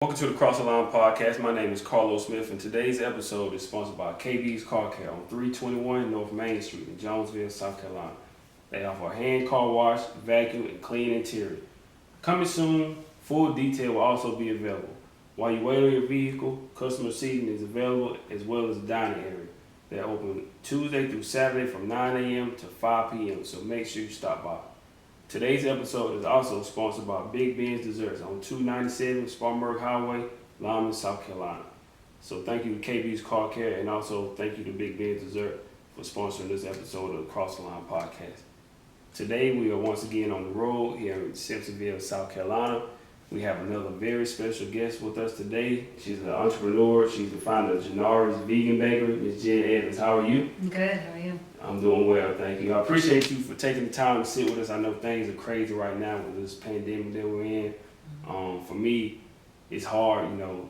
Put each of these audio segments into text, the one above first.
Welcome to the Cross the Line podcast. My name is Carlos Smith, and today's episode is sponsored by KB's Car Care on 321 North Main Street in Jonesville, South Carolina. They offer hand car wash, vacuum, and clean interior. Coming soon, full detail will also be available. While you wait on your vehicle, customer seating is available as well as a dining area. They're open Tuesday through Saturday from 9 a.m. to 5 p.m., so make sure you stop by. Today's episode is also sponsored by Big Ben's Desserts on 297 Spartanburg Highway, Lyman, South Carolina. So thank you to KB's Car Care, and also thank you to Big Ben's Dessert for sponsoring this episode of the Cross the Line podcast. Today we are once again on the road here in Simpsonville, South Carolina. We have another very special guest with us today. She's an entrepreneur. She's the founder of Jenauri's Vegan Bakery. Ms. Jen Evans, how are you? I'm good. How are you? I'm doing well, thank you. I appreciate you for taking the time to sit with us. I know things are crazy right now with this pandemic that we're in. For me, it's hard, I'm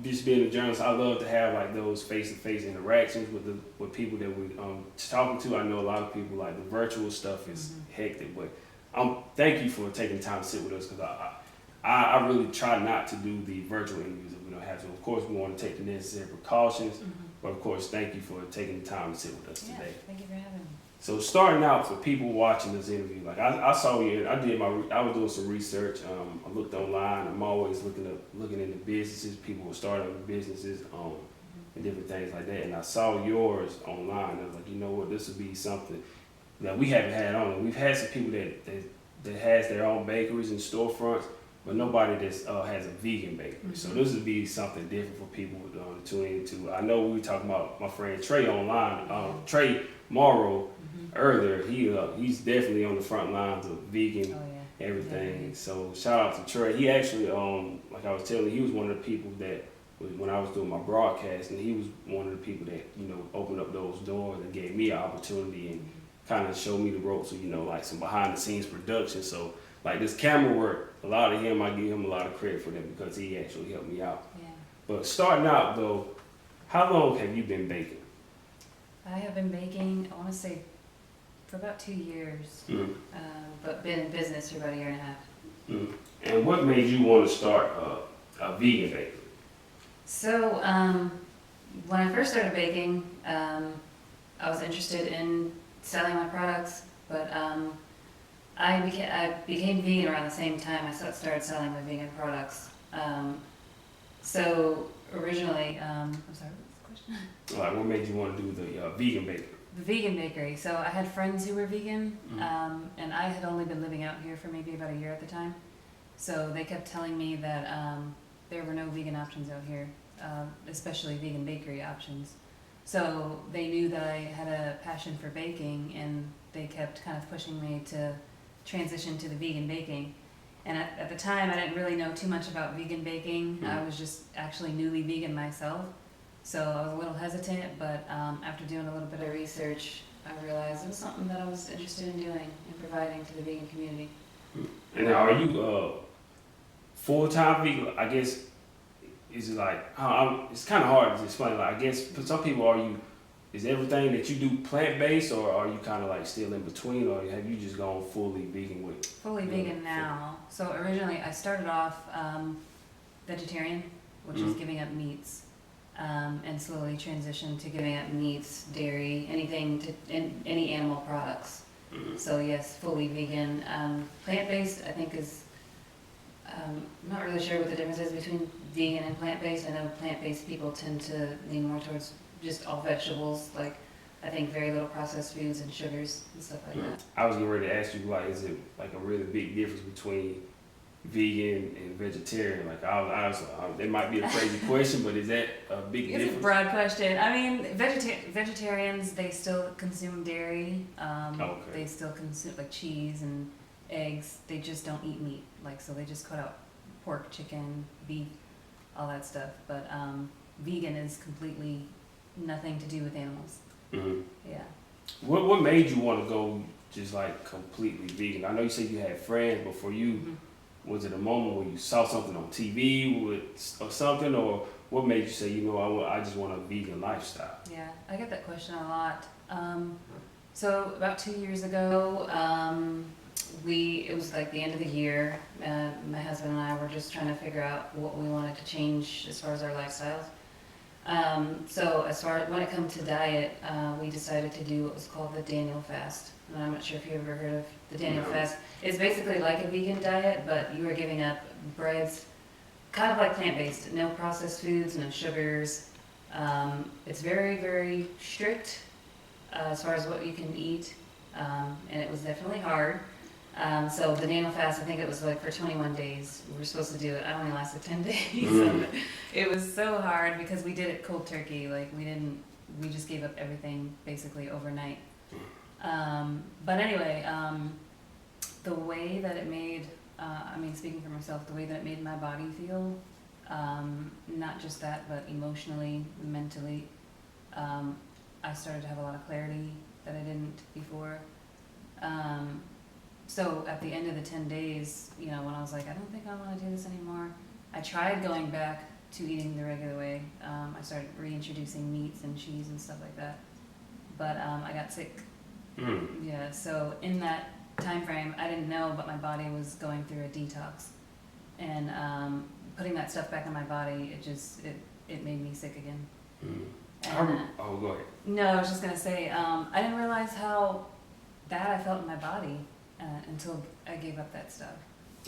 just being a journalist. I love to have like those face-to-face interactions with people that we're talking to. I know a lot of people like the virtual stuff is hectic, but thank you for taking the time to sit with us because I really try not to do the virtual interviews if we don't have to. Of course, we want to take the necessary precautions. But of course, thank you for taking the time to sit with us today. Thank you for having me. So starting out for people watching this interview, like I saw you, I was doing some research. I looked online. I'm always looking into businesses. People were starting businesses, and different things like that. And I saw yours online. I was like, you know what, this would be something that we haven't had on. We've had some people that has their own bakeries and storefronts, but nobody that has a vegan bakery. So this would be something different for people to tune into. I know we were talking about my friend Trey online, Trey Morrow earlier. He's definitely on the front lines of vegan everything. So shout out to Trey. He actually, like I was telling you, he was one of the people that when I was doing my broadcast, and he was one of the people that opened up those doors and gave me an opportunity and kind of showed me the ropes of like some behind the scenes production. So like this camera work, a lot of him, I give him a lot of credit for that because he actually helped me out. Yeah. But starting out though, how long have you been baking? I have been baking, I want to say, for about 2 years, but been in business for about a year and a half. And what made you want to start a vegan bakery? So when I first started baking, I was interested in selling my products, but I became vegan around the same time I started selling my vegan products. So originally, I'm sorry, what's the question? Like, what made you want to do the vegan bakery? The vegan bakery. So I had friends who were vegan, and I had only been living out here for maybe about a year at the time. So they kept telling me that there were no vegan options out here, especially vegan bakery options. So they knew that I had a passion for baking, and they kept kind of pushing me to transition to the vegan baking. And at the time, I didn't really know too much about vegan baking. I was just actually newly vegan myself. So I was a little hesitant, but after doing a little bit of research, I realized it was something that I was interested in doing and providing to the vegan community. And are you full-time vegan? I guess, is it like, it's kind of hard to explain. Like, I guess for some people, is everything that you do plant-based, or are you kind of like still in between, or have you just gone fully vegan with? Fully vegan now. So originally I started off vegetarian, which is giving up meats, and slowly transitioned to giving up meats, dairy, any animal products. So yes, fully vegan. Plant-based, I think I'm not really sure what the difference is between vegan and plant-based. I know plant-based people tend to lean more towards just all vegetables, like I think very little processed foods and sugars and stuff like that. I was getting ready to ask you, like, is it like a really big difference between vegan and vegetarian? Like, it might be a crazy question, but is that a big difference? It's a broad question. I mean, vegetarians, they still consume dairy. They still consume like cheese and eggs. They just don't eat meat. Like, so they just cut out pork, chicken, beef, all that stuff. But vegan is completely nothing to do with animals. Yeah. What made you want to go just like completely vegan? I know you said you had friends, but for you, was it a moment where you saw something on TV or something, or what made you say, I just want a vegan lifestyle? Yeah, I get that question a lot. So about 2 years ago, it was like the end of the year. My husband and I were just trying to figure out what we wanted to change as far as our lifestyles. So as far when it comes to diet, we decided to do what was called the Daniel fast. And I'm not sure if you've ever heard of the Daniel fast. It's basically like a vegan diet, but you are giving up breads, kind of like plant-based, no processed foods, no sugars. It's very, very strict as far as what you can eat, and it was definitely hard. So the Daniel fast, I think it was like for 21 days. We were supposed to do it. I only lasted 10 days. It was so hard because we did it cold turkey. Like we just gave up everything basically overnight. But anyway, the way that it made, speaking for myself, the way that it made my body feel, not just that, but emotionally, mentally, I started to have a lot of clarity that I didn't before. So at the end of the 10 days, when I was like, I don't think I want to do this anymore, I tried going back to eating the regular way. I started reintroducing meats and cheese and stuff like that. But I got sick. Yeah, so in that time frame, I didn't know, but my body was going through a detox. And putting that stuff back in my body, it made me sick again. And, go ahead. No, I was just going to say, I didn't realize how bad I felt in my body until I gave up that stuff.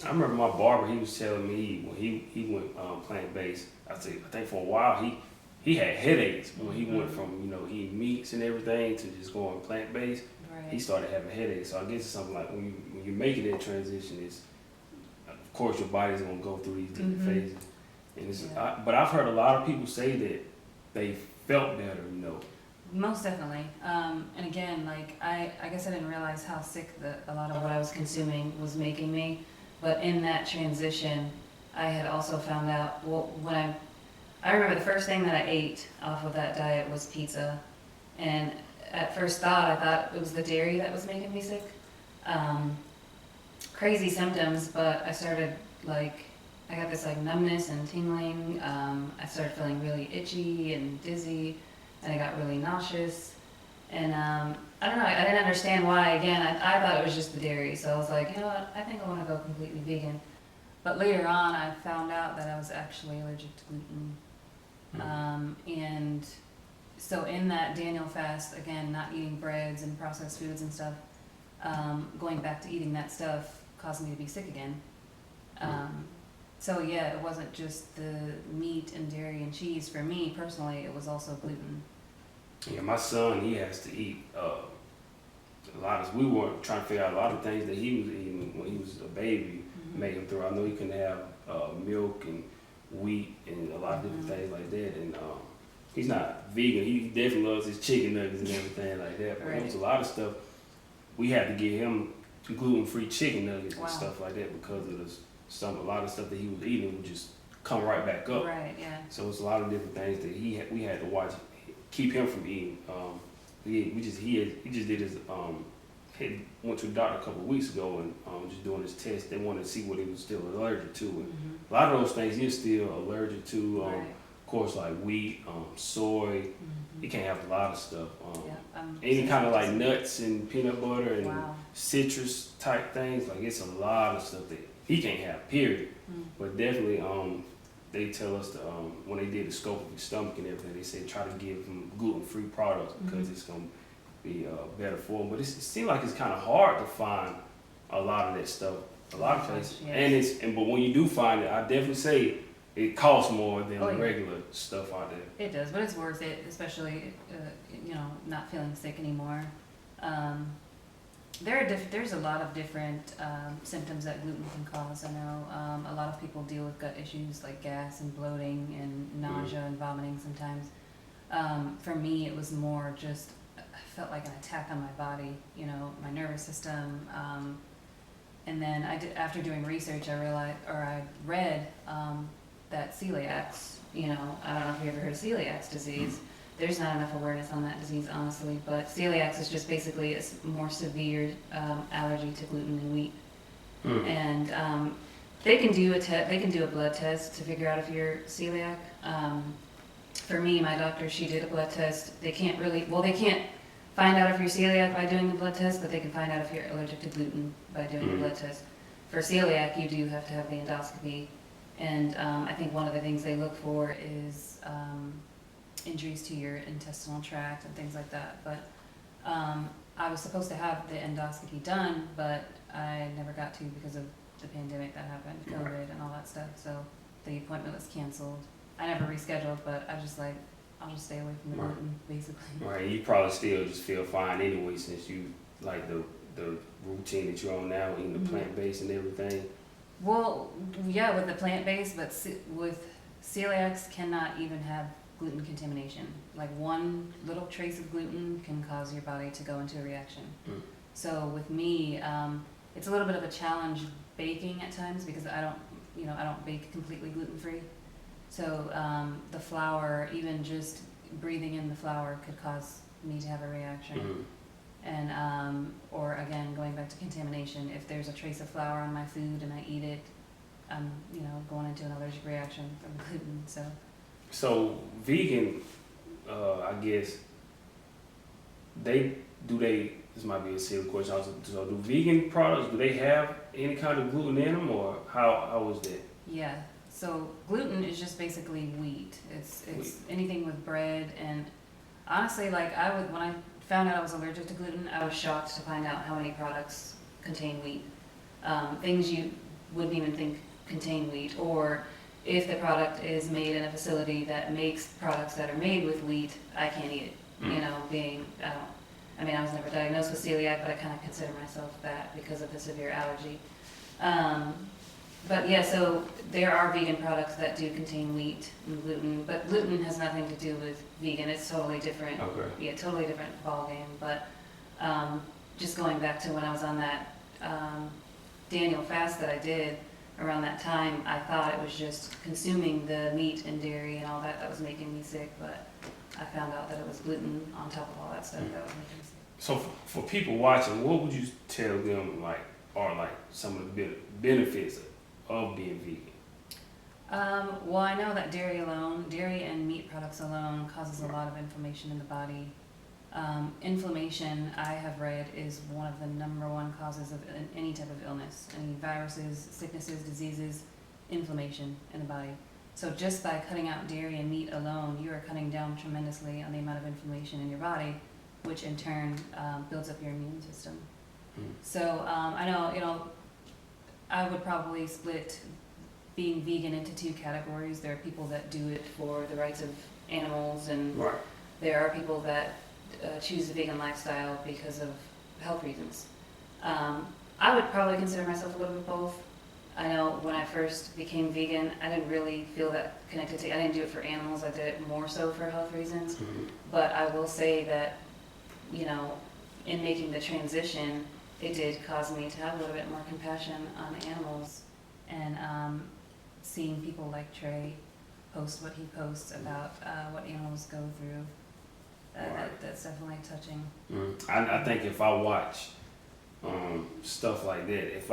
I remember my barber, he was telling me when he went plant-based, I think for a while he had headaches when he went from, eating meats and everything to just going plant-based. Right. He started having headaches. So I guess it's something like when you're making that transition, of course your body's going to go through these different phases. And but I've heard a lot of people say that they felt better, Most definitely. And again, I guess I didn't realize how sick a lot of what I was consuming was making me. But in that transition, I had also found out, when I remember the first thing that I ate off of that diet was pizza. And at first I thought it was the dairy that was making me sick. Crazy symptoms, but I started I got this numbness and tingling. I started feeling really itchy and dizzy, and I got really nauseous. And I don't know, I didn't understand why. Again, I thought it was just the dairy, so I was like, you know what, I think I want to go completely vegan. But later on, I found out that I was actually allergic to gluten. And so in that Daniel fast, again, not eating breads and processed foods and stuff, going back to eating that stuff caused me to be sick again. So yeah, it wasn't just the meat and dairy and cheese. For me personally, it was also gluten. Yeah, my son, he has to eat a lot of. We were trying to figure out a lot of things that he was eating when he was a baby. Made him through. I know he couldn't have milk and wheat and a lot of different things like that. And he's not vegan. He definitely loves his chicken nuggets and everything like that. But there was a lot of stuff. We had to get him gluten-free chicken nuggets and stuff like that because of a lot of stuff that he was eating would just come right back up. Right. Yeah. So it's a lot of different things that we had to watch, keep him from eating. He just did his he went to the doctor a couple of weeks ago and just doing his test. They wanted to see what he was still allergic to. And a lot of those things he's still allergic to. Of course, like wheat, soy. He can't have a lot of stuff. Any kind of nuts and peanut butter and citrus type things. It's a lot of stuff that he can't have. Period. But definitely, they tell us when they did the scope of his stomach and everything, they said try to give him gluten-free products because it's gonna be better for him. But it seems like it's kind of hard to find a lot of that stuff, a lot of places. But when you do find it, I definitely say it costs more than the regular stuff out there. It does, but it's worth it, especially not feeling sick anymore. There's a lot of different symptoms that gluten can cause. I know a lot of people deal with gut issues like gas and bloating and nausea and vomiting sometimes. For me, it was more just, I felt like an attack on my body, my nervous system. And then after doing research, I read that celiacs, I don't know if you ever heard of celiac disease. There's not enough awareness on that disease, honestly, but celiac is just basically a more severe allergy to gluten and wheat. And they can do a blood test to figure out if you're celiac. For me, my doctor, she did a blood test. They can't find out if you're celiac by doing the blood test, but they can find out if you're allergic to gluten by doing the blood test. For celiac, you do have to have the endoscopy, and I think one of the things they look for is injuries to your intestinal tract and things like that. But I was supposed to have the endoscopy done, but I never got to because of the pandemic that happened, COVID and all that stuff. So the appointment was canceled. I never rescheduled, but I was just like, I'll just stay away from the gluten, basically. Right, you probably still just feel fine anyway since you like the routine that you're on now, eating the plant-based and everything. Well, yeah, with the plant-based, but with celiacs cannot even have gluten contamination. Like one little trace of gluten can cause your body to go into a reaction. So with me, it's a little bit of a challenge baking at times because I don't bake completely gluten-free. So the flour, even just breathing in the flour could cause me to have a reaction. And or again, going back to contamination, if there's a trace of flour on my food and I eat it, I'm going into an allergic reaction from the gluten. So vegan, I guess this might be a silly question also. So do vegan products, do they have any kind of gluten in them, or how is that? Yeah. So gluten is just basically wheat. It's Wheat. anything with bread, and honestly, like when I found out I was allergic to gluten, I was shocked to find out how many products contain wheat. Things you wouldn't even think contain wheat, or if the product is made in a facility that makes products that are made with wheat, I can't eat it. I was never diagnosed with celiac, but I kind of consider myself that because of the severe allergy. But yeah, so there are vegan products that do contain wheat and gluten, but gluten has nothing to do with vegan. It's totally different. Okay. Yeah, totally different ballgame. But just going back to when I was on that Daniel fast that I did around that time, I thought it was just consuming the meat and dairy and all that was making me sick, but I found out that it was gluten on top of all that stuff that was making me sick. So for people watching, what would you tell them are some of the benefits of being vegan? Well, I know that dairy and meat products alone causes a lot of inflammation in the body. Inflammation, I have read, is one of the #1 causes of any type of illness. Any viruses, sicknesses, diseases, inflammation in the body. So just by cutting out dairy and meat alone, you are cutting down tremendously on the amount of inflammation in your body, which in turn builds up your immune system. So I know, I would probably split being vegan into 2 categories. There are people that do it for the rights of animals, and there are people that choose the vegan lifestyle because of health reasons. I would probably consider myself a little bit both. I know when I first became vegan, I didn't really feel that connected to. I didn't do it for animals. I did it more so for health reasons. But I will say that, in making the transition, it did cause me to have a little bit more compassion on the animals, and seeing people like Trey post what he posts about what animals go through. That's definitely touching. I think if I watch stuff like that, if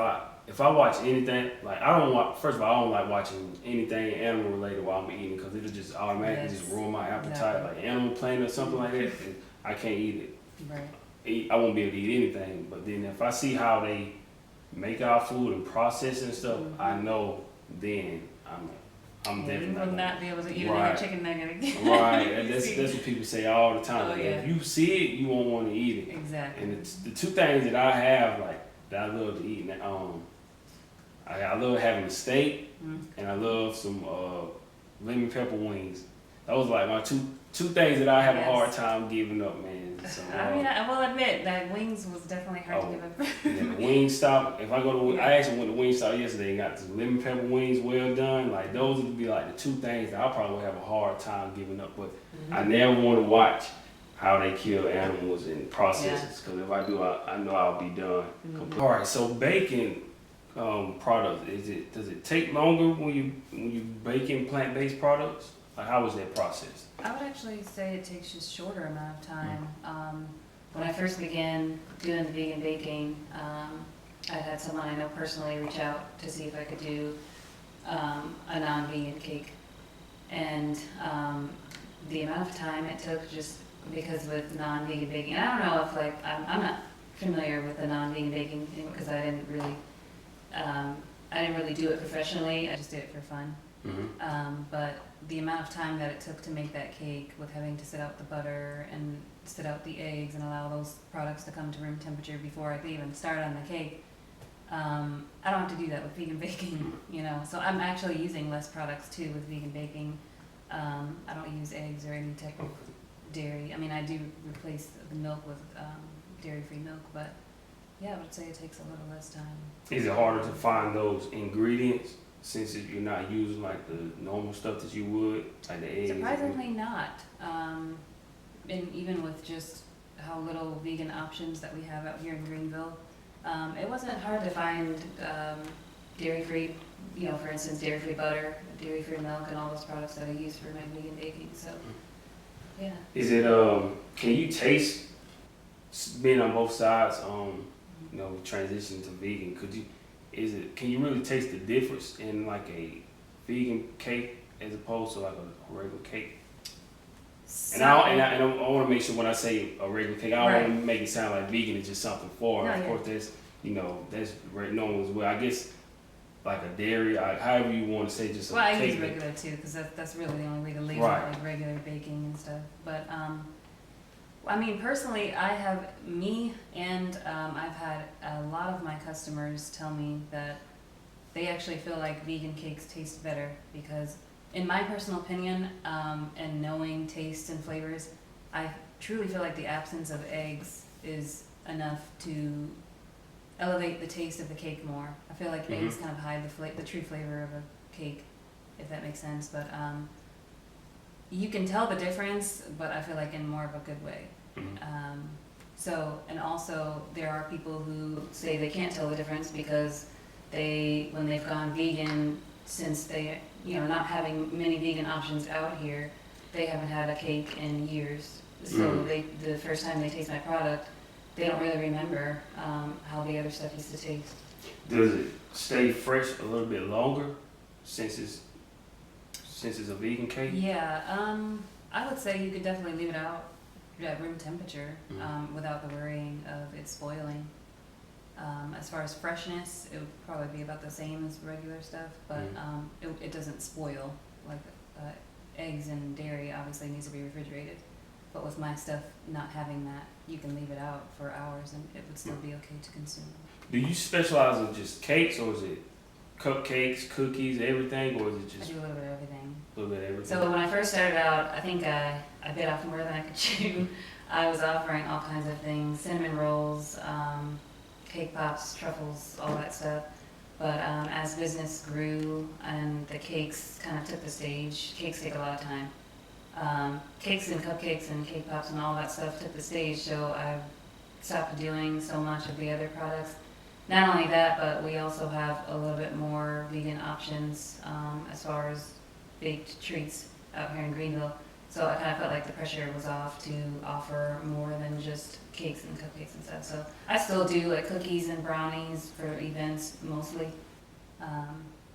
I watch anything, first of all, I don't like watching anything animal related while I'm eating, because it'll just automatically just ruin my appetite. Exactly. Like Animal Planet or something like that, and I can't eat it. Right. I won't be able to eat anything. But then if I see how they make our food and process it and stuff, I know then I'm definitely You will not be able to eat Right. another chicken nugget again. Right, and that's what people say all the time. Oh, Like, yeah. if you see it, you won't want to eat it. Exactly. And the 2 things that I have, that I love to eat, I love having a steak, and I love some lemon pepper wings. Those are my two things that I have a hard time giving up, man. So, I will admit that wings was definitely hard to give up. yeah, the Wingstop. If I go to, I actually went to Wingstop yesterday and got some lemon pepper wings, well done. Those would be the 2 things that I probably have a hard time giving up. But I never want to watch how they kill animals and processes, because if I do, I know I'll be done. All right, so baking products, does it take longer when you baking plant-based products? How is that process? I would actually say it takes just shorter amount of time. When I first began doing the vegan baking, I had someone I know personally reach out to see if I could do a non-vegan cake. And the amount of time it took just because with non-vegan baking, and I don't know if like, I'm not familiar with the non-vegan baking because I didn't really do it professionally. I just did it for fun. But the amount of time that it took to make that cake, with having to sit out the butter and sit out the eggs and allow those products to come to room temperature before I could even start on the cake, I don't have to do that with vegan baking, you know. So I'm actually using less products too with vegan baking. I don't use eggs or any type of dairy. I mean, I do replace the milk with dairy-free milk, but yeah, I would say it takes a little less time. Is it harder to find those ingredients since you're not using like the normal stuff that you would, like the eggs? Surprisingly not. And even with just how little vegan options that we have out here in Greenville, it wasn't hard to find dairy-free, you know, for instance, dairy-free butter, dairy-free milk, and all those products that I use for my vegan baking. So, yeah. Is it can you taste being on both sides? You know, transition to vegan. Can you really taste the difference in like a vegan cake as opposed to like a regular cake? So, And I want to make sure when I say a regular cake, I don't Right. want to make it sound like vegan is just something foreign. No, Of yeah. course, that's very normal as well. I guess like a dairy, however you want to say, just a well, I cake. use regular too, because that's really the only way to label Right. like regular baking and stuff. But I mean, personally, I've had a lot of my customers tell me that they actually feel like vegan cakes taste better because, in my personal opinion, and knowing taste and flavors, I truly feel like the absence of eggs is enough to elevate the taste of the cake more. I feel like eggs kind of hide the true flavor of a cake, if that makes sense. But you can tell the difference, but I feel like in more of a good way. So, and also there are people who say they can't tell the difference because when they've gone vegan, since they, you know, not having many vegan options out here, they haven't had a cake in years. So the first time they taste my product, they don't really remember how the other stuff used to taste. Does it stay fresh a little bit longer since it's a vegan cake? Yeah, I would say you could definitely leave it out at room temperature without the worrying of it spoiling. As far as freshness, it would probably be about the same as regular stuff, but it doesn't spoil. Like eggs and dairy obviously needs to be refrigerated, but with my stuff not having that, you can leave it out for hours and it would still be okay to consume. Do you specialize in just cakes, or is it cupcakes, cookies, everything, or is it I just do a little bit of everything. a little bit of everything? So when I first started out, I think I bit off more than I could chew. I was offering all kinds of things, cinnamon rolls, cake pops, truffles, all that stuff. But as business grew and the cakes kind of took the stage, cakes take a lot of time. Cakes and cupcakes and cake pops and all that stuff took the stage, so I stopped doing so much of the other products. Not only that, but we also have a little bit more vegan options as far as baked treats out here in Greenville. So I kind of felt like the pressure was off to offer more than just cakes and cupcakes and stuff. So I still do like cookies and brownies for events mostly.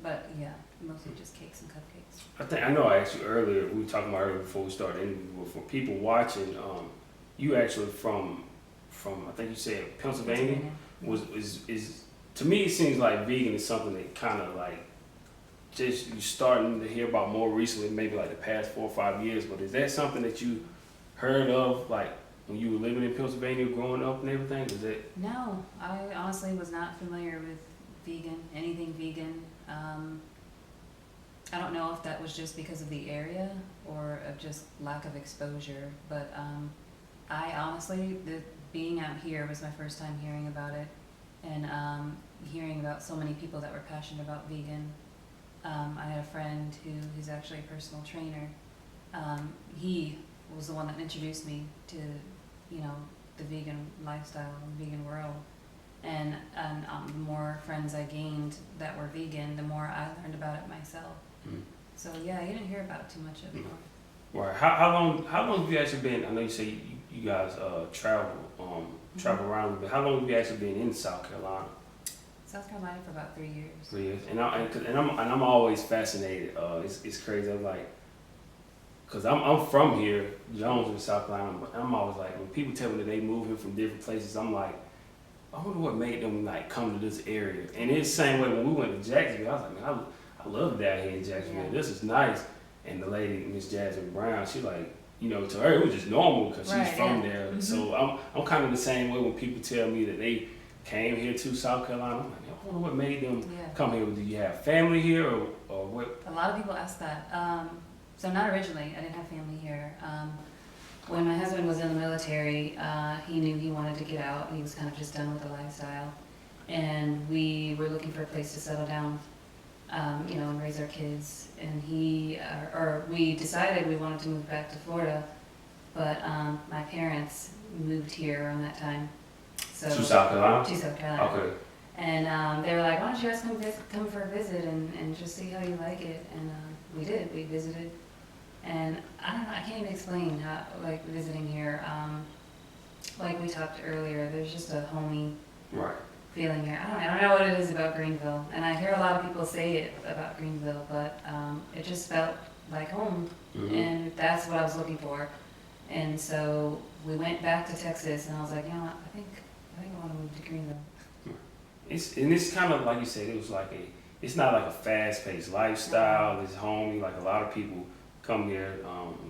But yeah, mostly just cakes and cupcakes. I know I asked you earlier, we were talking about earlier before we started interview, but for people watching, you actually from I think you said Pennsylvania. Is to me it seems like vegan is something that kind of like just you starting to hear about more recently, maybe like the past 4 or 5 years. But is that something that you heard of like when you were living in Pennsylvania, growing up and everything? Was it? No, I honestly was not familiar with anything vegan. I don't know if that was just because of the area or of just lack of exposure, but I honestly, being out here was my first time hearing about it, and hearing about so many people that were passionate about vegan. I had a friend who's actually a personal trainer. He was the one that introduced me to, you know, the vegan lifestyle and vegan world. And the more friends I gained that were vegan, the more I learned about it myself. So yeah, you didn't hear about it too much anymore. Right. How long have you actually been? I know you say you guys travel around, but how long have you actually been in South Carolina? South Carolina for about 3 years. 3 years. And I'm always fascinated. It's crazy. I'm like, cause I'm from here, Jonesville, South Carolina, but I'm always like, when people tell me that they move here from different places, I'm like, I wonder what made them like come to this area. And it's the same way when we went to Jacksonville, I was like, man, I love down here in Jacksonville. Yeah. This is nice. And the lady, Miss Jasmine Brown, she like, you know, to her it was just normal because she's Right, from yeah. there. Mhm. So I'm kind of the same way when people tell me that they came here to South Carolina. I'm like, I wonder what made them Yeah. come here. Do you have family here or what? A lot of people ask that. So not originally, I didn't have family here. When my husband was in the military, he knew he wanted to get out. He was kind of just done with the lifestyle. And we were looking for a place to settle down, you know, and raise our kids. And we decided we wanted to move back to Florida, but my parents moved here around that time. So To South Carolina? To South Carolina. Okay. And they were like, why don't you guys come for a visit and just see how you like it? And we did. We visited. And I don't know, I can't even explain how, like, visiting here. Like we talked earlier, there's just a homey Right. feeling here. I don't know what it is about Greenville. And I hear a lot of people say it about Greenville, but it just felt like home. Mm-hmm. And that's what I was looking for. And so we went back to Texas, and I was like, you know what, I think I want to move to Greenville. It's kind of like you said, it's not like a fast-paced lifestyle. It's homey. Like a lot of people come here.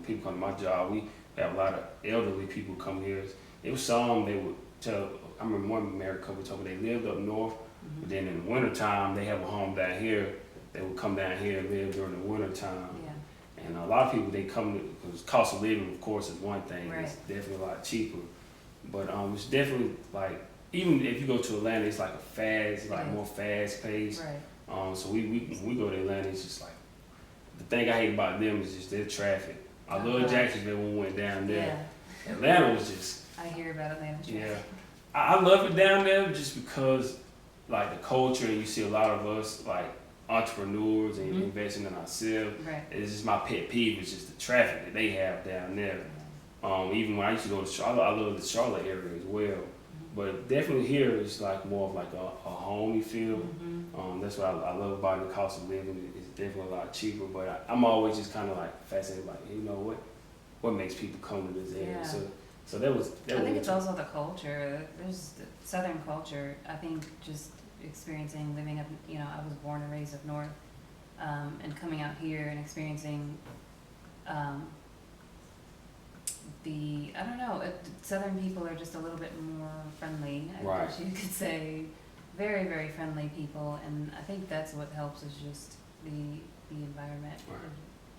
People come to my job. We have a lot of elderly people come here. It was some they would tell. I remember one married couple told me they lived up north, but then in the wintertime they have a home down here. They would come down here and live during the wintertime. Yeah. And a lot of people they come because cost of living, of course, is one thing. Right. It's definitely a lot cheaper, but it's definitely like. Even if you go to Atlanta, it's like more fast paced. Right. So when we go to Atlanta, it's just like, the thing I hate about them is just their traffic. I love Jacksonville when we went down there. Yeah. Atlanta was just, I hear about Atlanta traffic. yeah. I love it down there just because, like, the culture, and you see a lot of us, like, entrepreneurs and investing in ourselves. Right. It's just my pet peeve is just the traffic that they have down there. Even when I used to go to Charlotte, I love the Charlotte area as well. But definitely here, it's like more of like a homey feel. Mm-hmm. That's what I love about the cost of living. It's definitely a lot cheaper. But I'm always just kind of like fascinated, like, you know, what makes people come to this area. Yeah. So that was. I think it's also the culture. There's the Southern culture. I think just experiencing living up, you know, I was born and raised up north, and coming out here and experiencing I don't know, Southern people are just a little bit more friendly, I guess you could say. Very, very friendly people, and I think that's what helps is just the environment. Right.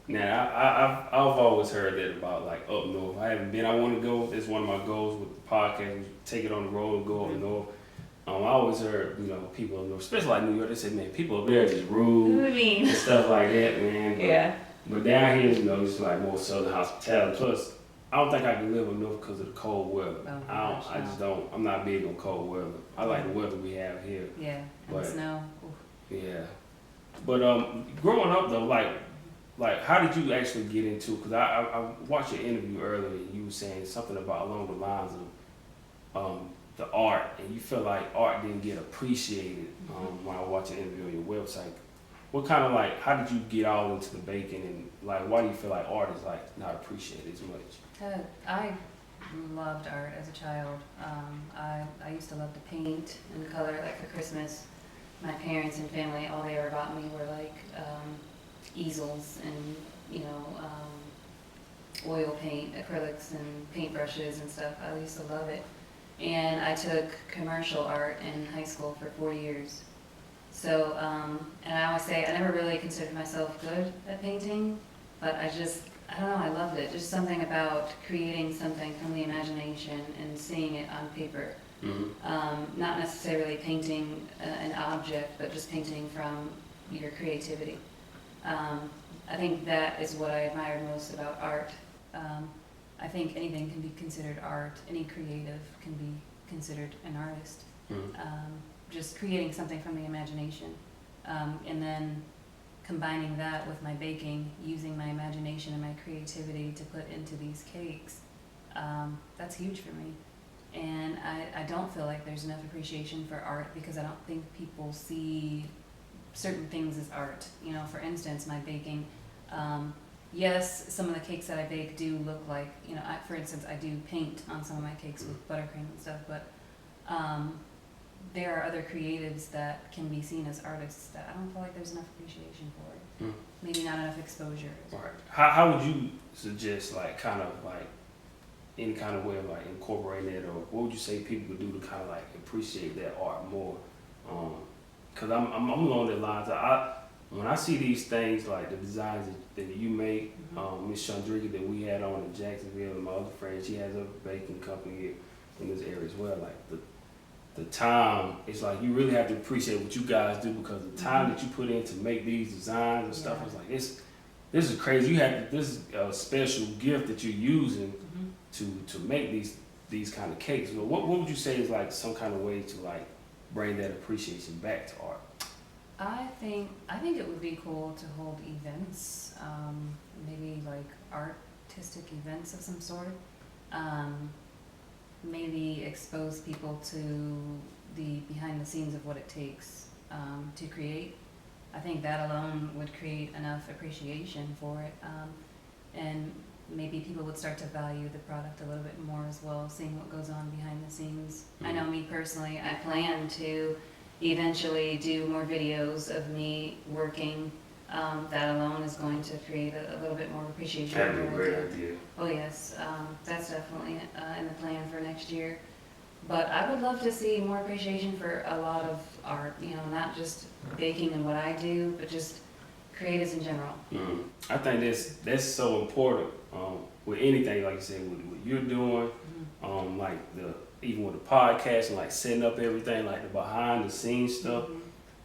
Now, I've always heard that about, like, up north. I haven't been. I want to go. It's one of my goals with the podcast, take it on the road and go up north. I always heard, you know, people up north, especially like New York, they say, man, people up there are just rude and stuff like that, man. But down here, you know, it's like more southern hospitality. Plus, I don't think I can live up north because of the cold weather. I just don't. I'm not big on cold weather. I like the weather we have here. Yeah, and the snow. Oof. Yeah. But growing up though, like how did you actually get into? Because I watched your interview earlier. And you were saying something about along the lines of the art, and you feel like art didn't get appreciated when I watched an interview on your website. What kind of like, how did you get all into the baking, and like, why do you feel like art is like not appreciated as much? I loved art as a child. I used to love to paint and color. Like for Christmas, my parents and family, all they ever bought me were like easels and, you know, oil paint, acrylics and paintbrushes and stuff. I used to love it. And I took commercial art in high school for 4 years. So, and I always say I never really considered myself good at painting, but I don't know, I loved it. Just something about creating something from the imagination and seeing it on paper. Not necessarily painting an object, but just painting from your creativity. I think that is what I admired most about art. I think anything can be considered art. Any creative can be considered an artist. Just creating something from the imagination. And then combining that with my baking, using my imagination and my creativity to put into these cakes, that's huge for me. And I don't feel like there's enough appreciation for art because I don't think people see certain things as art. You know, for instance, my baking, yes, some of the cakes that I bake do look like, you know, for instance, I do paint on some of my cakes with buttercream and stuff, but there are other creatives that can be seen as artists that I don't feel like there's enough appreciation for. Maybe not enough exposure. Right. How would you suggest, like, kind of like any kind of way of like incorporating it, or what would you say people could do to kind of like appreciate that art more? Cause I'm along the lines. When I see these things like the designs that you make, Miss Chandrika that we had on in Jacksonville, and my other friend, she has a baking company here in this area as well. Like the time, it's like you really have to appreciate what you guys do, because the time that you put in to make these designs and stuff, it's like this is crazy. This is a special gift that you're using to make these kind of cakes. So what would you say is like some kind of way to like bring that appreciation back to art? I think it would be cool to hold events, maybe like artistic events of some sort. Maybe expose people to the behind the scenes of what it takes to create. I think that alone would create enough appreciation for it, and maybe people would start to value the product a little bit more as well, seeing what goes on behind the scenes. I know me personally, I plan to eventually do more videos of me working. That alone is going to create a little bit more appreciation. That'd be a great idea. Oh yes, that's definitely in the plan for next year. But I would love to see more appreciation for a lot of art, you know, not just baking and what I do, but just creatives in general. I think that's so important with anything, like you said, with what you're doing, like even with the podcast and like setting up everything, like the behind the scenes stuff,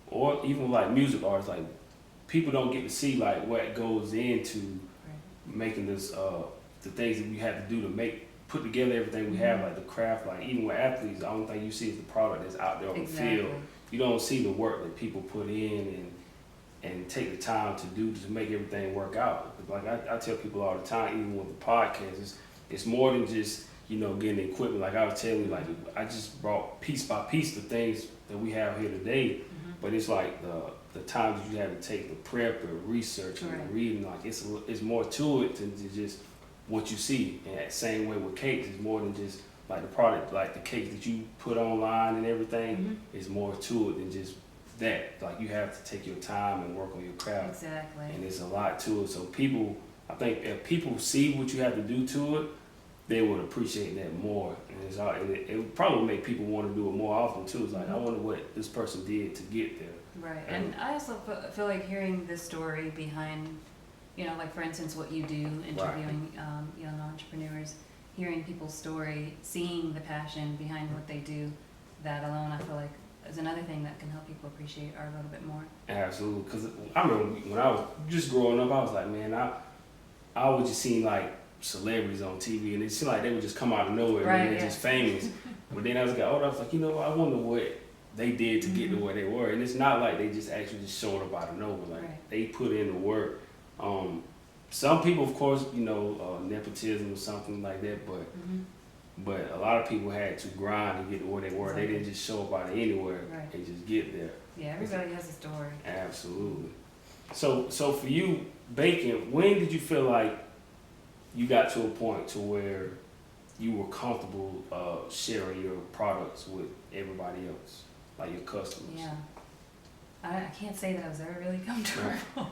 or even like music artists, like people don't get to see like what goes into making this the things that we have to do to put together everything we have, like the craft. Like even with athletes, the only thing you see is the product that's out there on the field. You don't see the work that people put in and take the time to do to make everything work out. Like I tell people all the time, even with the podcast, it's more than just, you know, getting the equipment. Like I was telling you, like I just brought piece by piece the things that we have here today, but it's like the time that you have to take the prep and research and the reading. Like it's more to it than just what you see. And that same way with cakes, it's more than just like the product, like the cakes that you put online and everything. It's more to it than just that. Like you have to take your time and work on your craft. Exactly. And there's a lot to it. So I think if people see what you have to do to it, they would appreciate that more. And it would probably make people want to do it more often too. It's like, I wonder what this person did to get there. Right. And I also feel like hearing this story behind, you know, like for instance, what you do, interviewing young entrepreneurs, hearing people's story, seeing the passion behind what they do, that alone I feel like is another thing that can help people appreciate art a little bit more. Absolutely. Because I remember when I was just growing up, I was like, man, I always just seen like celebrities on TV, and it seemed like they would just come out of nowhere and they're just famous. But then as I got older, I was like, you know, I wonder what they did to get to where they were. And it's not like they just actually just showed up out of nowhere. Like they put in the work. Some people, of course, you know, nepotism or something like that, but a lot of people had to grind to get to where they were. They didn't just show up out of anywhere and just get there. Yeah, everybody has a story. Absolutely. So for you, baking, when did you feel like you got to a point to where you were comfortable sharing your products with everybody else, like your customers? Yeah. I can't say that I was ever really comfortable.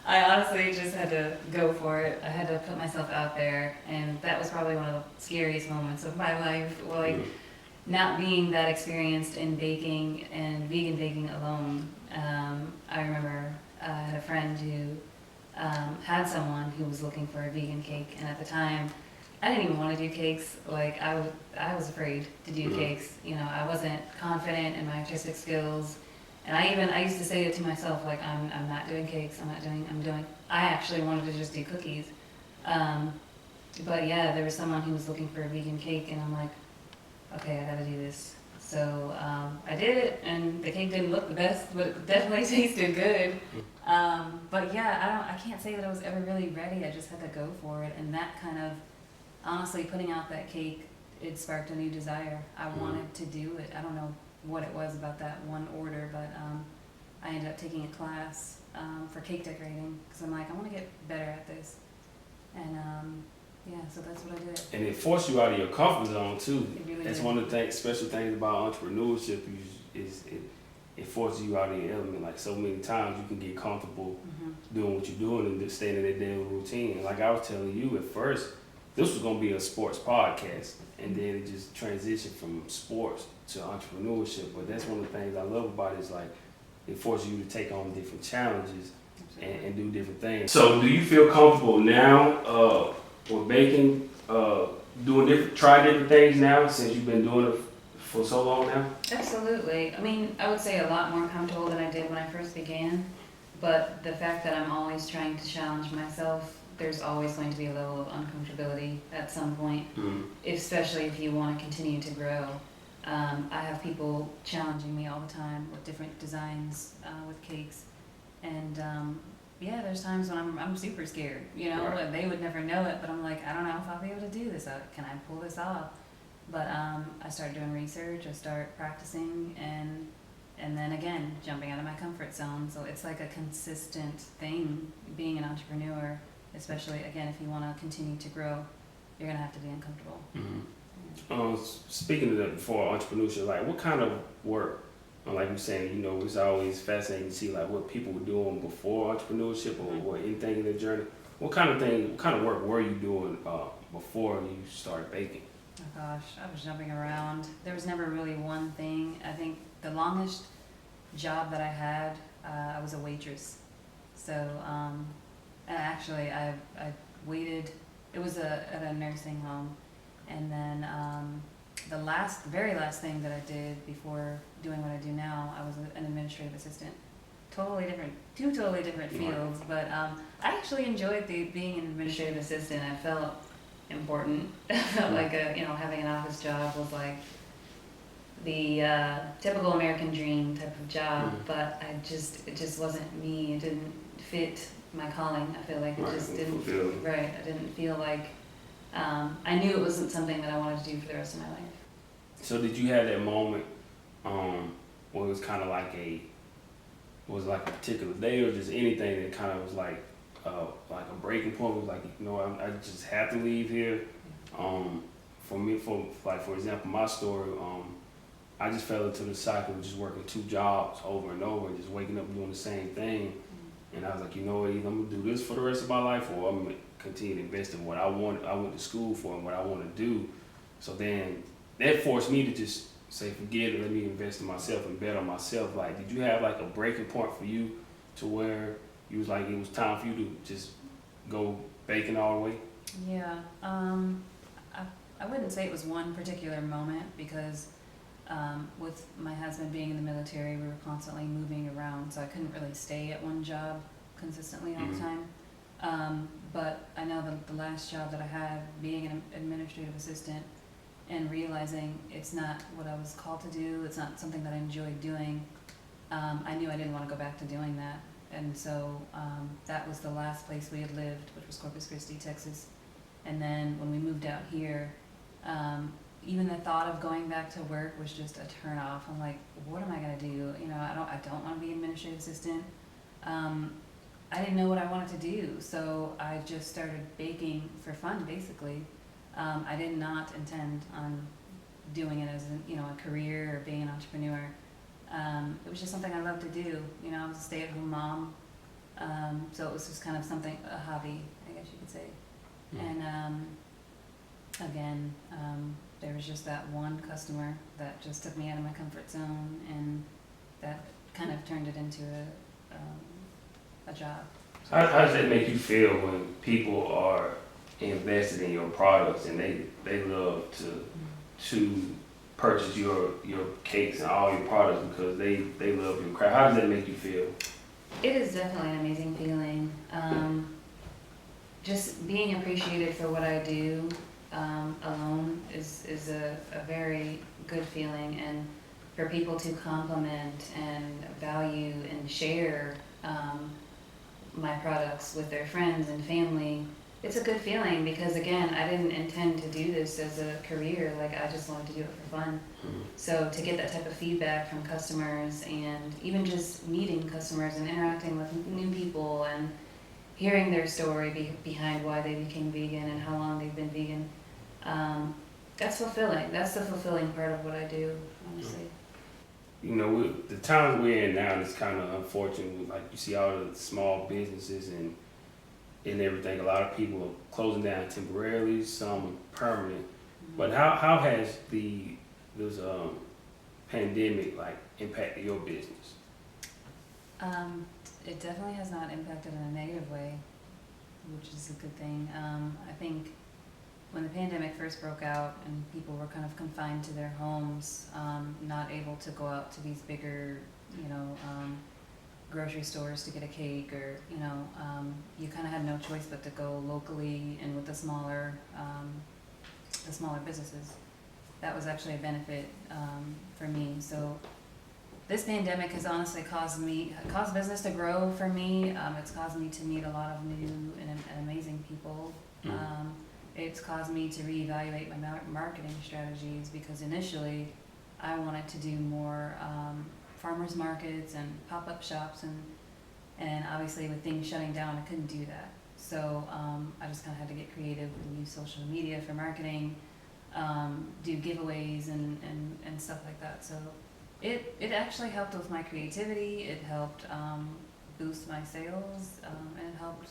I honestly just had to go for it. I had to put myself out there, and that was probably one of the scariest moments of my life. Like, not being that experienced in baking and vegan baking alone. I remember I had a friend who had someone who was looking for a vegan cake, and at the time, I didn't even want to do cakes. Like, I was afraid to do cakes. You know, I wasn't confident in my artistic skills. And I used to say it to myself, like, I'm not doing cakes, I actually wanted to just do cookies. But yeah, there was someone who was looking for a vegan cake, and I'm like, okay, I gotta do this. So I did it, and the cake didn't look the best, but it definitely tasted good. But yeah, I can't say that I was ever really ready. I just had to go for it, and that kind of, honestly, putting out that cake, it sparked a new desire. I wanted to do it. I don't know what it was about that one order, but I ended up taking a class for cake decorating because I'm like, I want to get better at this. And yeah, so that's what I did. And it forced you out of your comfort zone too. It really That's did. one of the special things about entrepreneurship is it forces you out of your element. Like so many times you can get comfortable doing what you're doing and just staying in that daily routine. Like I was telling you at first, this was gonna be a sports podcast, and then it just transitioned from sports to entrepreneurship. But that's one of the things I love about it is like it forces you to take on different challenges and do different things. So do you feel comfortable now with baking, try different things now since you've been doing it for so long now? Absolutely. I mean, I would say a lot more comfortable than I did when I first began. But the fact that I'm always trying to challenge myself, there's always going to be a level of uncomfortability at some point, especially if you want to continue to grow. I have people challenging me all the time with different designs with cakes. And yeah, there's times when I'm super scared, you know, Right. and they would never know it, but I'm like, I don't know if I'll be able to do this. Can I pull this off? But I start doing research, I start practicing, and then again, jumping out of my comfort zone. So it's like a consistent thing, being an entrepreneur, especially, again, if you want to continue to grow, you're going to have to be uncomfortable. Speaking of that before entrepreneurship, like what kind of work, like you're saying, you know, it's always fascinating to see like what people were doing before entrepreneurship or anything in their journey. What kind of work were you doing before you started baking? Oh gosh, I was jumping around. There was never really one thing. I think the longest job that I had, I was a waitress. So, and actually I waited, it was at a nursing home. And then the very last thing that I did before doing what I do now, I was an administrative assistant. Two totally different fields, but I actually enjoyed being an administrative assistant. I felt important. I felt like having an office job was like the typical American dream type of job, but it just wasn't me. It didn't fit my calling. I feel like it just didn't. Right. I didn't feel like I knew it wasn't something that I wanted to do for the rest of my life. So did you have that moment where it was kind of like a particular day or just anything that kind of was like a breaking point? Was like, you know, I just have to leave here. For me, for example, my story, I just fell into the cycle of just working 2 jobs over and over, and just waking up doing the same thing. And I was like, you know what, either I'm gonna do this for the rest of my life, or I'm gonna continue to invest in what I went to school for and what I want to do. So then that forced me to just say, forget it, let me invest in myself and bet on myself. Like, did you have like a breaking point for you to where you was like, it was time for you to just go baking all the way? Yeah, I wouldn't say it was one particular moment because with my husband being in the military, we were constantly moving around, so I couldn't really stay at one job consistently all the time. But I know the last job that I had, being an administrative assistant and realizing it's not what I was called to do, it's not something that I enjoyed doing, I knew I didn't want to go back to doing that. And so that was the last place we had lived, which was Corpus Christi, Texas. And then when we moved out here, even the thought of going back to work was just a turn off. I'm like, what am I gonna do? You know, I don't want to be an administrative assistant. I didn't know what I wanted to do, so I just started baking for fun, basically. I did not intend on doing it as a career or being an entrepreneur. It was just something I loved to do. You know, I was a stay-at-home mom, so it was just kind of a hobby, I guess you could say. And again, there was just that one customer that just took me out of my comfort zone, and that kind of turned it into a job. How does that make you feel when people are invested in your products and they love to purchase your cakes and all your products because they love your craft? How does that make you feel? It is definitely an amazing feeling. Just being appreciated for what I do alone is a very good feeling, and for people to compliment and value and share my products with their friends and family, It's a good feeling because again, I didn't intend to do this as a career. Like I just wanted to do it for fun. Mhm. So to get that type of feedback from customers and even just meeting customers and interacting with new people and hearing their story behind why they became vegan and how long they've been vegan, that's fulfilling. That's the fulfilling part of what I do, honestly. You know, the times we're in now, it's kind of unfortunate. Like you see all the small businesses and everything. A lot of people are closing down temporarily, some permanent. But how has this pandemic like impacted your business? It definitely has not impacted in a negative way, which is a good thing. I think when the pandemic first broke out and people were kind of confined to their homes, not able to go out to these bigger, grocery stores to get a cake or, you kind of had no choice but to go locally and with the smaller businesses. That was actually a benefit for me. So this pandemic has honestly caused business to grow for me. It's caused me to meet a lot of new and amazing people. It's caused me to reevaluate my marketing strategies because initially I wanted to do more farmers markets and pop-up shops and obviously with things shutting down I couldn't do that. So I just kind of had to get creative and use social media for marketing, do giveaways and stuff like that. So it actually helped with my creativity. It helped boost my sales and it helped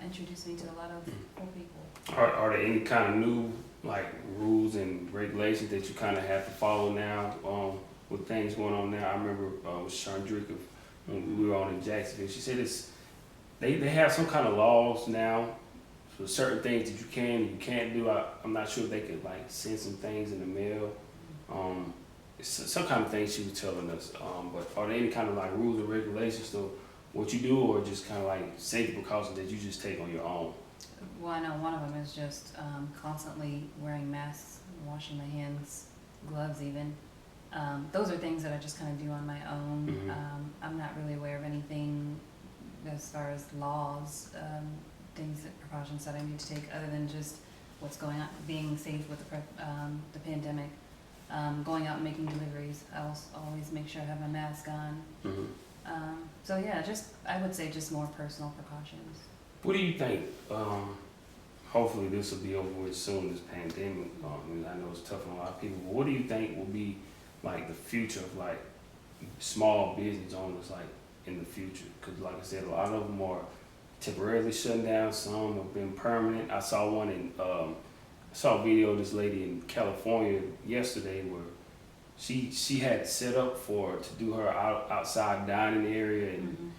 introduce me to a lot of cool people. Are there any kind of new like rules and regulations that you kind of have to follow now with things going on now? I remember with Chandrika when we were on in Jacksonville. She said they have some kind of laws now for certain things that you can and you can't do. I'm not sure if they could like send some things in the mail. Some kind of things she was telling us. But are there any kind of like rules or regulations to what you do, or just kind of like safety precautions that you just take on your own? Well, I know one of them is just constantly wearing masks, washing my hands, gloves even. Those are things that I just kind of do on my own. Mm-hmm. I'm not really aware of anything as far as laws, precautions that I need to take other than just what's going on, being safe with the pandemic. Going out and making deliveries, I'll always make sure I have my mask on. Mm-hmm. So yeah, I would say just more personal precautions. What do you think? Hopefully this will be over with soon, this pandemic. I know it's tough on a lot of people, but what do you think will be like the future of like small business owners like in the future? Because like I said, a lot of them are temporarily shutting down. Some have been permanent. I saw a video of this lady in California yesterday where she had set up to do her outside dining area, and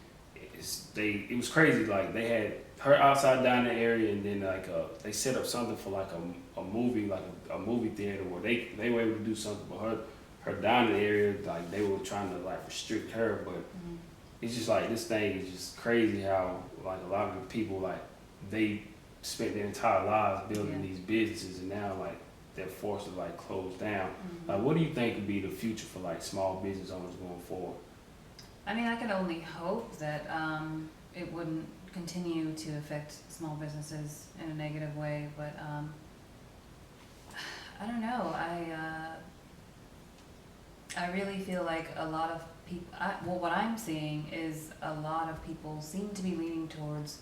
it was crazy. Like they had her outside dining area, and then like they set up something for like a movie, like a movie theater where they were able to do something, but her dining area, like they were trying to like restrict her. But it's just like this thing is just crazy how like a lot of the people like they spent their entire lives building these businesses, and now like they're forced to like close down. Like, what do you think would be the future for like small business owners going forward? I mean, I can only hope that it wouldn't continue to affect small businesses in a negative way, but I don't know. I really feel like a lot of people, what I'm seeing is a lot of people seem to be leaning towards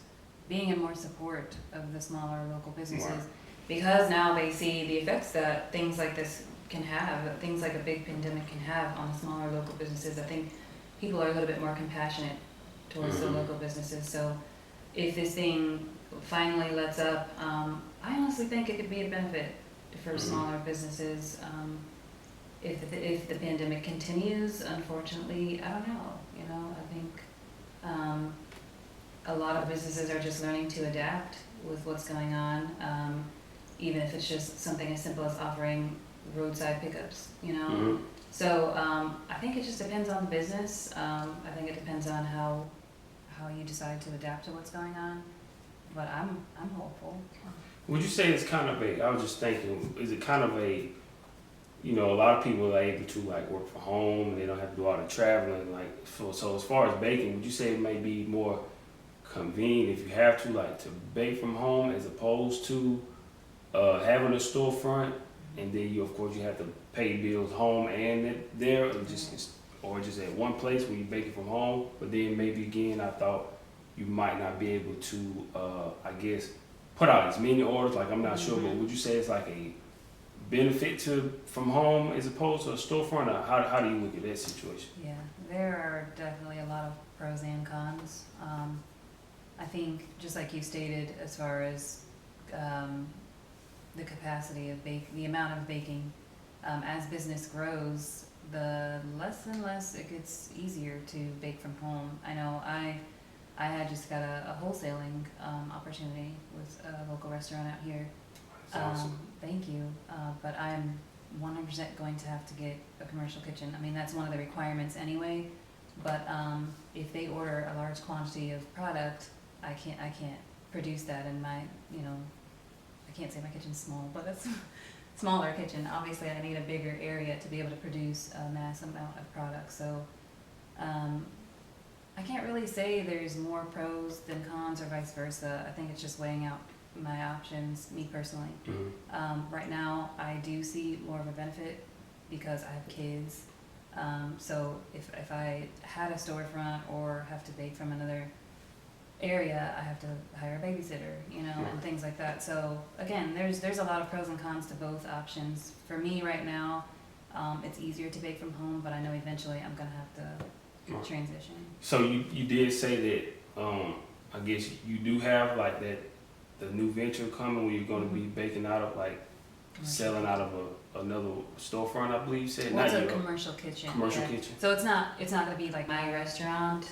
being in more support of the smaller local businesses. Right. Because now they see the effects that things like this can have, that things like a big pandemic can have on smaller local businesses. I think people are a little bit more compassionate towards the local businesses. So if this thing finally lets up, I honestly think it could be a benefit for smaller businesses. If the pandemic continues, unfortunately, I don't know. I think a lot of businesses are just learning to adapt with what's going on. Even if it's just something as simple as offering roadside pickups, So I think it just depends on the business. I think it depends on how you decide to adapt to what's going on. But I'm hopeful. Would you say it's kind of I was just thinking, is it kind of a lot of people are able to like work from home and they don't have to do all the traveling. So as far as baking, would you say it may be more convenient if you have to, like, to bake from home as opposed to having a storefront, and then you, of course, you have to pay bills home and there, or just at one place where you bake it from home. But then maybe again, I thought you might not be able to, I guess, put out as many orders. Like, I'm not sure, but would you say it's like a benefit to from home as opposed to a storefront? Or how do you look at that situation? Yeah, there are definitely a lot of pros and cons. I think, just like you stated, as far as the capacity of the amount of baking, as business grows, the less and less it gets easier to bake from home. I know I had just got a wholesaling opportunity with a local restaurant out here. That's awesome. Thank you, but I'm 100% going to have to get a commercial kitchen. I mean, that's one of the requirements anyway, but if they order a large quantity of product, I can't produce that in my, I can't say my kitchen's small, but it's smaller kitchen. Obviously, I need a bigger area to be able to produce a mass amount of product. So I can't really say there's more pros than cons or vice versa. I think it's just weighing out my options, me personally. Right now, I do see more of a benefit because I have kids. So if I had a storefront or have to bake from another area, I have to hire a babysitter, and things like that. So again, there's a lot of pros and cons to both options. For me right now, it's easier to bake from home, but I know eventually I'm gonna have to transition. So you did say that I guess you do have like the new venture coming where you're going to be baking out of like selling out of another storefront, I believe you said. Well, it's a commercial kitchen. Commercial kitchen. So it's not going to be like my restaurant.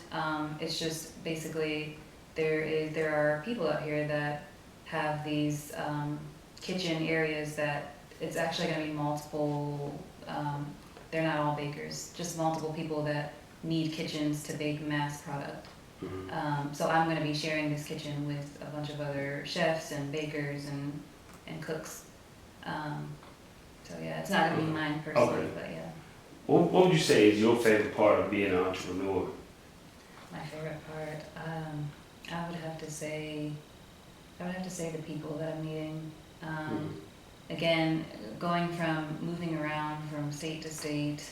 It's just basically there are people out here that have these kitchen areas that it's actually going to be multiple. They're not all bakers, just multiple people that need kitchens to bake mass product. So I'm going to be sharing this kitchen with a bunch of other chefs and bakers and cooks. So yeah, it's not going to be mine personally, but yeah. What would you say is your favorite part of being an entrepreneur? My favorite part, I would have to say the people that I'm meeting. Again, going from moving around from state to state,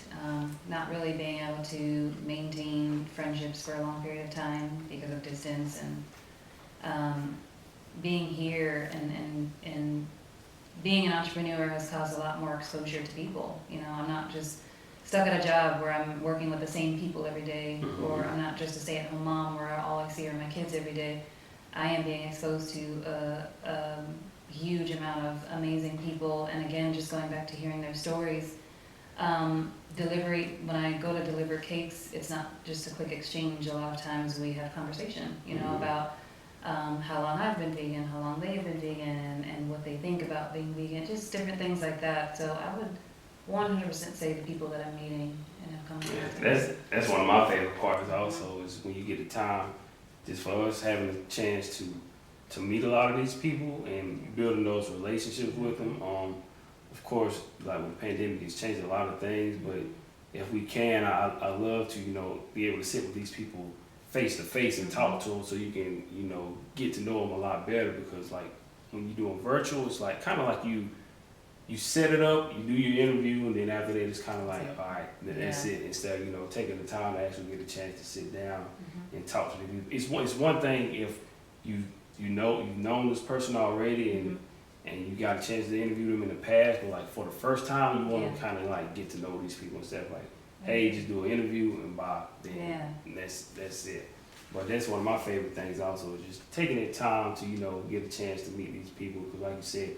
not really being able to maintain friendships for a long period of time because of distance, and being here and being an entrepreneur has caused a lot more exposure to people. I'm not just stuck at a job where I'm working with the same people every day, or I'm not just a stay-at-home mom where all I see are my kids every day. I am being exposed to a huge amount of amazing people, and again, just going back to hearing their stories. Delivery, when I go to deliver cakes, it's not just a quick exchange. A lot of times we have conversation, about how long I've been vegan, how long they've been vegan, and what they think about being vegan, just different things like that. So I would 100% say the people that I'm meeting and have come to. That's one of my favorite parts also, is when you get the time, just for us having a chance to meet a lot of these people and building those relationships with them. Of course, like with the pandemic, it's changed a lot of things, but if we can, I love to, be able to sit with these people face to face and talk to them so you can, get to know them a lot better, because like when you're doing virtual, it's like kind of like you set it up, you do your interview, and then after that, it's kind of like, all right, that's it. Instead of, taking the time to actually get a chance to sit down and talk to them. It's one thing if you've known this person already and you got a chance to interview them in the past, but like for the first time, you want to kind of like get to know these people instead of like, hey, just do an interview and bye. Then and that's it. But that's one of my favorite things also, is just taking the time to, get a chance to meet these people, because like you said,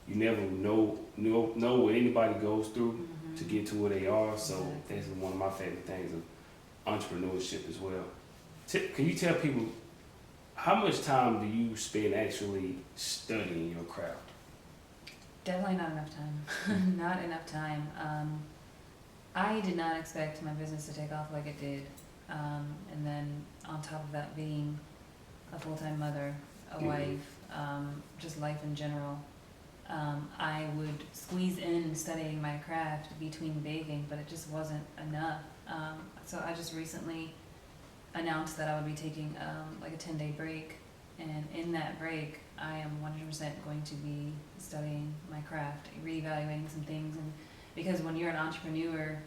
you never know what anybody goes through to get to where they are. So that's one of my favorite things of entrepreneurship as well. Can you tell people, how much time do you spend actually studying your craft? Definitely not enough time. Not enough time. I did not expect my business to take off like it did. And then on top of that, being a full-time mother, a wife, just life in general, I would squeeze in studying my craft between baking, but it just wasn't enough. So I just recently announced that I would be taking like a 10-day break, and in that break, I am 100% going to be studying my craft, reevaluating some things, and because when you're an entrepreneur,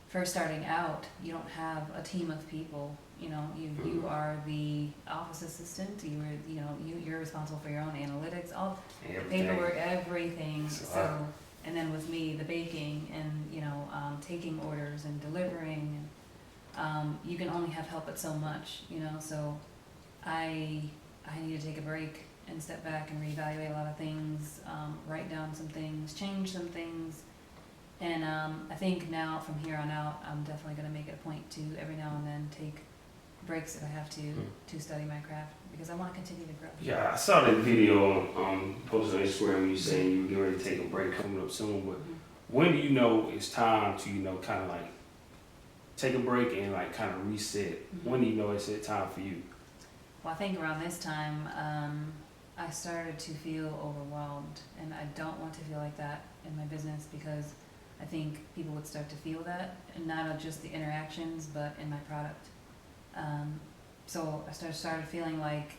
first starting out, you don't have a team of people. You know, you are the office assistant. You're responsible for your own analytics, all Everything. paperwork, everything. So So, and then with me, the baking and taking orders and delivering, and you can only have help at so much. So I need to take a break and step back and reevaluate a lot of things, write down some things, change some things. And I think now, from here on out, I'm definitely going to make it a point to every now and then take breaks if I have to study my craft, because I want to continue to grow. Yeah, I saw that video posted on Instagram. You saying you were getting ready to take a break coming up soon, but when do you know it's time to kind of like take a break and like kind of reset? When do you know it's that time for you? Well, I think around this time, I started to feel overwhelmed, and I don't want to feel like that in my business, because I think people would start to feel that, and not just the interactions, but in my product. So I started feeling like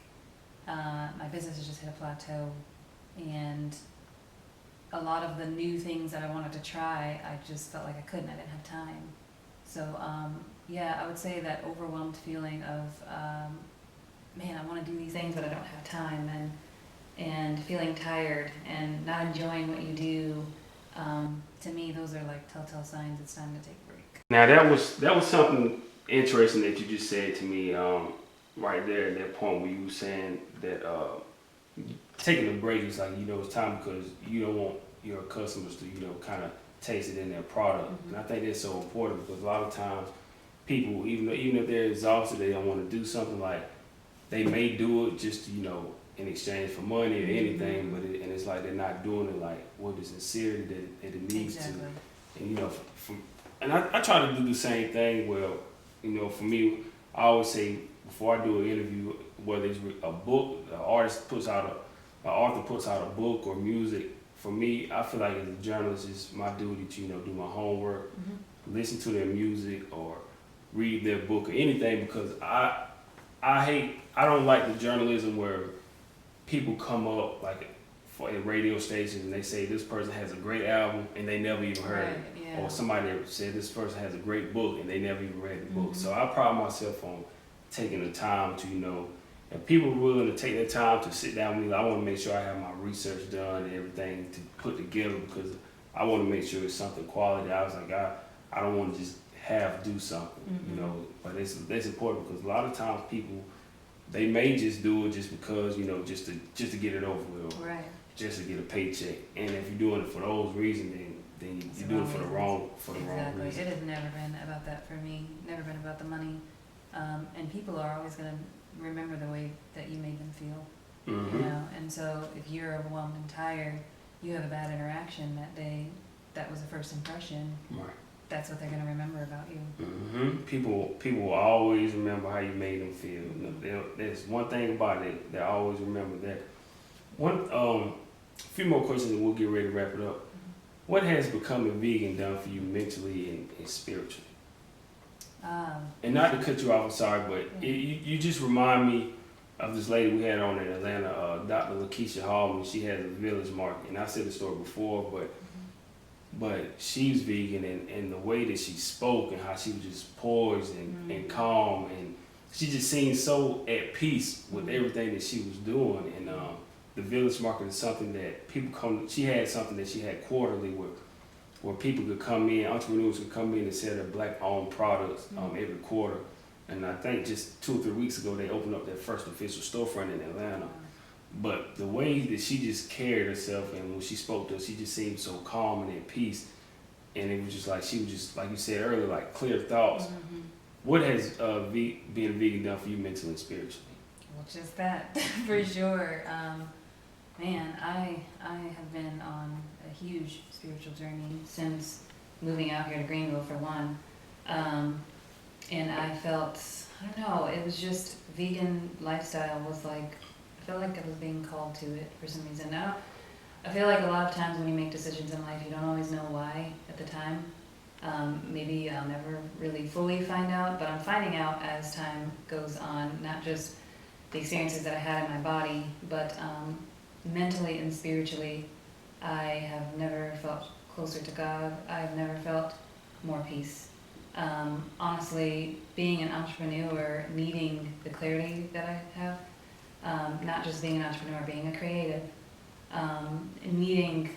my business has just hit a plateau, and a lot of the new things that I wanted to try, I just felt like I couldn't. I didn't have time. So I would say that overwhelmed feeling of man, I want to do these things, but I don't have time, and feeling tired and not enjoying what you do. To me, those are like telltale signs it's time to take a break. Now that was something interesting that you just said to me right there at that point where you were saying that taking a break is like it's time because you don't want your customers to kind of taste it in their product. And I think that's so important, because a lot of times people, even if they're exhausted, they don't want to do something, like they may do it just in exchange for money or anything, but it's like they're not doing it like with the sincerity that it needs to. And and I try to do the same thing. Well, for me, I always say before I do an interview, whether it's a book, an author puts out a book or music. For me, I feel like as a journalist, it's my duty to do my homework, listen to their music or read their book or anything, because I don't like the journalism where people come up like at radio stations and they say this person has a great album and they never even heard it. Yeah. Or somebody said this person has a great book and they never even read the book. So I pride myself on taking the time to, if people are willing to take their time to sit down with me, I want to make sure I have my research done and everything to put together, because I want to make sure it's something quality. I was like, I don't want to just half do something, but that's important, because a lot of times people, they may just do it just because, just to get it over with, or just to get a paycheck. And if you're doing it for those reasons, then you're doing it for the wrong reason. It has never been about that for me. Never been about the money. And people are always going to remember the way that you made them feel. And so if you're overwhelmed and tired, you have a bad interaction that day, that was the first impression. Right. That's what they're going to remember about you. People will always remember how you made them feel. There's one thing about it, they always remember that. A few more questions and we'll get ready to wrap it up. What has becoming vegan done for you mentally and spiritually? And not to cut you off, I'm sorry, but you just remind me of this lady we had on in Atlanta, Dr. Lakeisha Hallman. She has a village market, and I said the story before, but she's vegan, and the way that she spoke and how she was just poised and calm, and she just seemed so at peace with everything that she was doing. And the village market is something that people come. She had something that she had quarterly where people could come in, entrepreneurs could come in and sell their black-owned products every quarter. And I think just 2 or 3 weeks ago, they opened up their first official storefront in Atlanta. But the way that she just carried herself, and when she spoke to us, she just seemed so calm and at peace. And it was just like, she was just, like you said earlier, like clear thoughts. What has being a vegan done for you mentally and spiritually? Well, just that, for sure. Man, I have been on a huge spiritual journey since moving out here to Greenville, for one. And I felt, I don't know, it was just, vegan lifestyle was like, I felt like I was being called to it for some reason. Now, I feel like a lot of times when you make decisions in life, you don't always know why at the time. Maybe I'll never really fully find out, but I'm finding out as time goes on, not just the experiences that I had in my body, but mentally and spiritually, I have never felt closer to God. I've never felt more peace. Honestly, being an entrepreneur, needing the clarity that I have, not just being an entrepreneur, being a creative, needing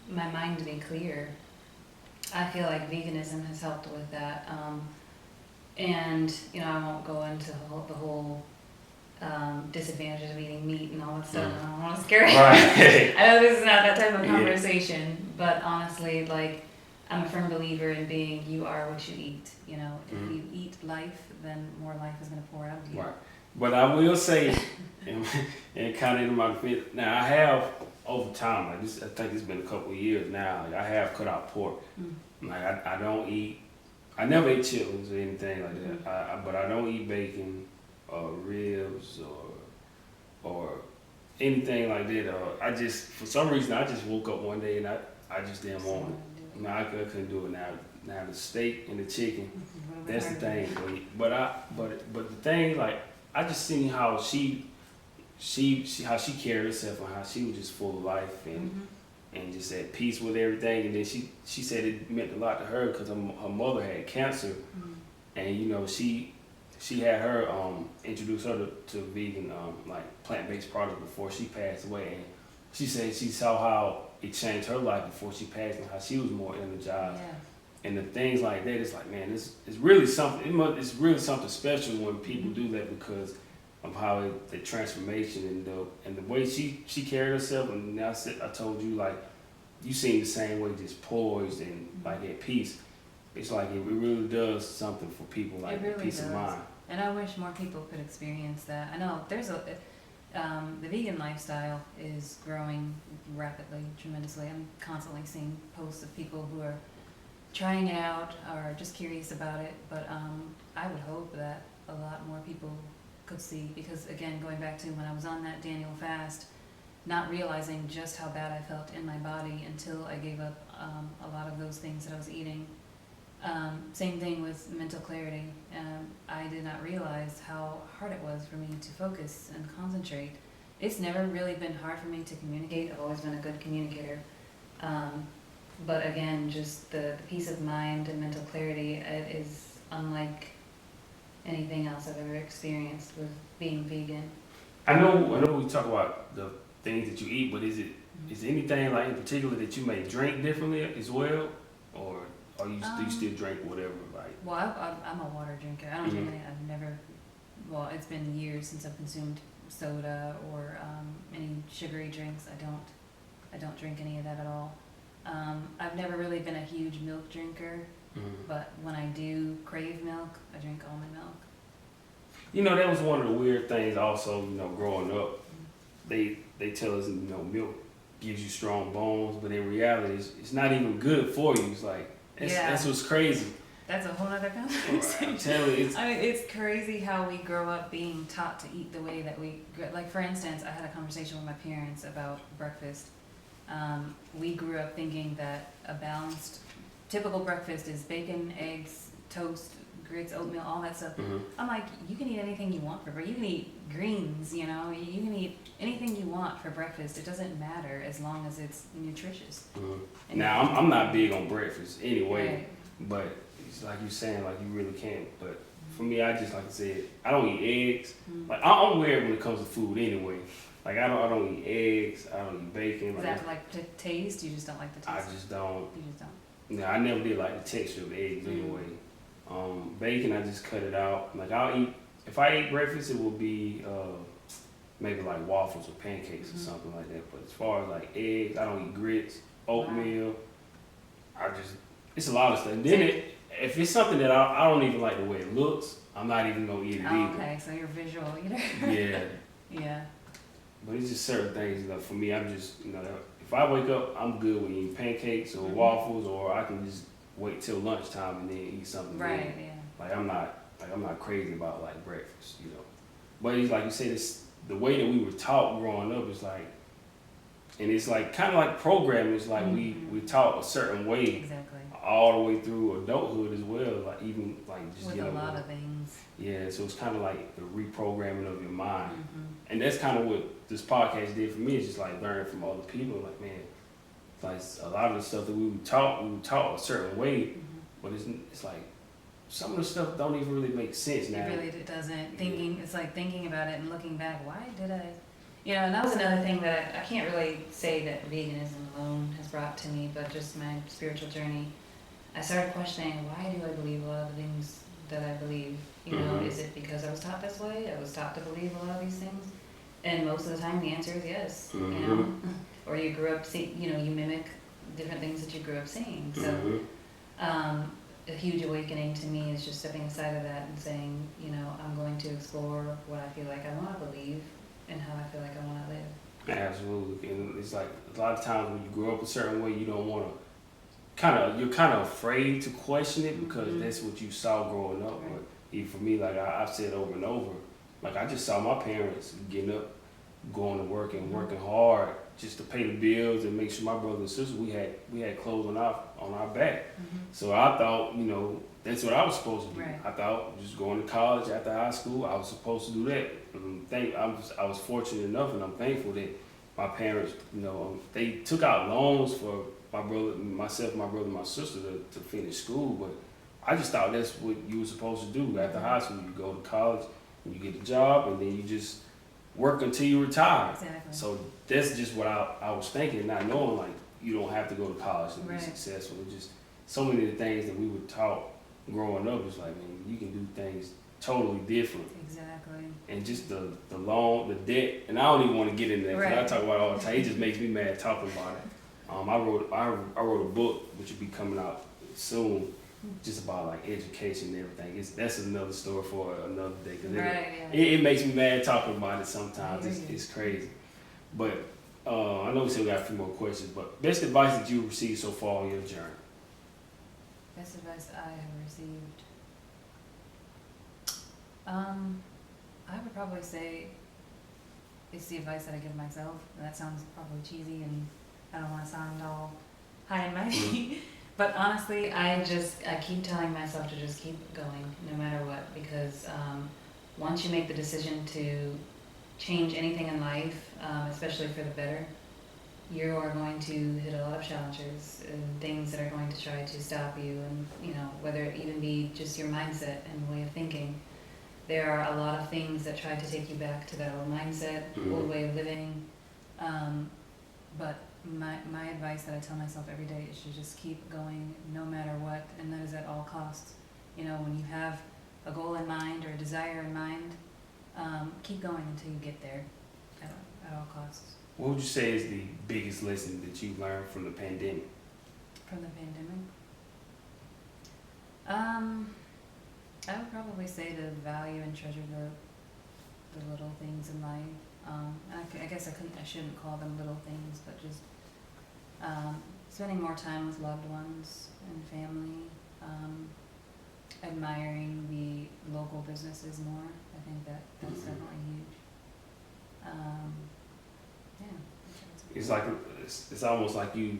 my mind to be clear. I feel like veganism has helped with that. And, you know, I won't go into the whole disadvantages of eating meat and all that stuff. I don't want to scare you. Right. I know this is not that type of conversation, but honestly, like, I'm a firm believer in being you are what you eat. You know, if you eat life, then more life is going to pour out of you. Right. But I will say, and kind of in my fit, now I have over time, like this, I think it's been a couple of years now, like I have cut out pork. Like I don't eat, I never ate chitlins or anything like that. But I don't eat bacon or ribs or anything like that. I just, for some reason, I just woke up one day and I just didn't want it. No, I couldn't do it now. Now the steak and the chicken, that's the thing. But the thing, like, I just seen how she how she carried herself and how she was just full of life and just at peace with everything. And then she said it meant a lot to her because her mother had cancer, and you know she had her introduce her to vegan like plant-based products before she passed away, and she said she saw how it changed her life before she passed and how she was more energized. Yeah. And the things like that, it's like, man, it's really something. It's really something special when people do that because of how the transformation and the way she carried herself. And now I told you, like, you seem the same way, just poised and like at peace. It's like it really does something for people, like really peace of mind. And I wish more people could experience that. I know there's the vegan lifestyle is growing rapidly, tremendously. I'm constantly seeing posts of people who are trying it out or just curious about it. But I would hope that a lot more people could see, because again, going back to when I was on that Daniel fast, not realizing just how bad I felt in my body until I gave up a lot of those things that I was eating. Same thing with mental clarity. I did not realize how hard it was for me to focus and concentrate. It's never really been hard for me to communicate. I've always been a good communicator. But again, just the peace of mind and mental clarity is unlike anything else I've ever experienced with being vegan. I know we talk about the things that you eat, but is there anything like in particular that you may drink differently as well, or do you still drink whatever? Like, well, I'm a water drinker. I don't drink any. I've never. Well, it's been years since I've consumed soda or any sugary drinks. I don't drink any of that at all. I've never really been a huge milk drinker, but when I do crave milk, I drink almond milk. You know, that was one of the weird things also, you know, growing up. They tell us, you know, milk gives you strong bones, but in reality, it's not even good for you. It's like, that's what's crazy. That's a whole other conversation. I'm telling you, it's crazy how we grow up being taught to eat the way that we, like for instance, I had a conversation with my parents about breakfast. We grew up thinking that a balanced, typical breakfast is bacon, eggs, toast, grits, oatmeal, all that stuff. I'm like, you can eat anything you want for breakfast. You can eat greens, you know, you can eat anything you want for breakfast. It doesn't matter as long as it's nutritious. Now, I'm not big on breakfast anyway, but it's like you're saying, like you really can't. But for me, I just, like I said, I don't eat eggs. Like I'm weird when it comes to food anyway. Like I don't eat eggs. I don't eat bacon. Is that like the taste? You just don't like the taste? I just don't. You just don't. Yeah, I never did like the texture of eggs anyway. Bacon, I just cut it out. Like if I eat breakfast, it will be maybe like waffles or pancakes or something like that. But as far as like eggs, I don't eat grits, oatmeal. It's a lot of stuff. And then if it's something that I don't even like the way it looks, I'm not even gonna eat it either. Okay, so you're a visual eater. Yeah. Yeah. But it's just certain things, you know, for me, I'm just, you know, if I wake up, I'm good with eating pancakes or waffles, or I can just wait till lunchtime and then eat something. Right, good. yeah. Like I'm not crazy about like breakfast, you know. But it's like you said, it's the way that we were taught growing up is like And it's like kind of like programming. It's like Mm-hmm. we taught a certain way Exactly. all the way through adulthood as well. Like even like just With a lot of things. yeah. So it's kind of like the reprogramming of your mind, Mm-hmm. and that's kind of what this podcast did for me. It's just like learning from other people. Like man, like a lot of the stuff that we were taught a certain way, Mm-hmm. but it's like some of the stuff don't even really make sense now. It really doesn't. It's like thinking about it and looking back, why did I? And that was another thing that I can't really say that veganism alone has brought to me, but just my spiritual journey. I started questioning, why do I believe a lot of the things that I believe? Is it because I was taught this way? I was taught to believe a lot of these things? And most of the time the answer is yes, or you grew up you mimic different things that you grew up seeing. So, a huge awakening to me is just stepping aside of that and saying, I'm going to explore what I feel like I want to believe and how I feel like I want to live. Absolutely, and it's like a lot of times when you grow up a certain way, you don't want to you're kind of afraid to question it because that's what you saw growing up. Right. But even for me, like I've said over and over, like I just saw my parents getting up, going to work and working hard just to pay the bills and make sure my brother and sister we had clothes on our back. So I thought, that's what I was supposed to do. Right. I thought just going to college after high school, I was supposed to do that. I was fortunate enough, and I'm thankful that my parents, they took out loans for myself, my brother, and my sister to finish school. But I just thought that's what you were supposed to do after high school. You go to college, and you get a job, and then you just work until you retire. Exactly. So that's just what I was thinking, not knowing like you don't have to go to college to be Right. successful. It's just so many of the things that we were taught growing up. It's like, man, you can do things totally different. Exactly. And just the loan, the debt, and I don't even want to get into that because Right. I talk about it all the time. It just makes me mad talking about it. I wrote a book which will be coming out soon, just about like education and everything. That's another story for another day because it makes me mad talking about it sometimes. It's crazy. But I know we still got a few more questions. But best advice that you received so far on your journey? Best advice I have received. I would probably say it's the advice that I give myself. That sounds probably cheesy, and I don't want to sound all high and mighty. But honestly, I keep telling myself to just keep going, no matter what, because once you make the decision to change anything in life, especially for the better, you are going to hit a lot of challenges and things that are going to try to stop you, and whether it even be just your mindset and way of thinking. There are a lot of things that try to take you back to that old mindset, old way of living. But my advice that I tell myself every day is to just keep going no matter what, and that is at all costs. When you have a goal in mind or a desire in mind, keep going until you get there at all costs. What would you say is the biggest lesson that you learned from the pandemic? From the pandemic? I would probably say to value and treasure the little things in life. I guess I shouldn't call them little things, but just spending more time with loved ones and family, admiring the local businesses more. I think that's definitely huge. It's like it's almost like you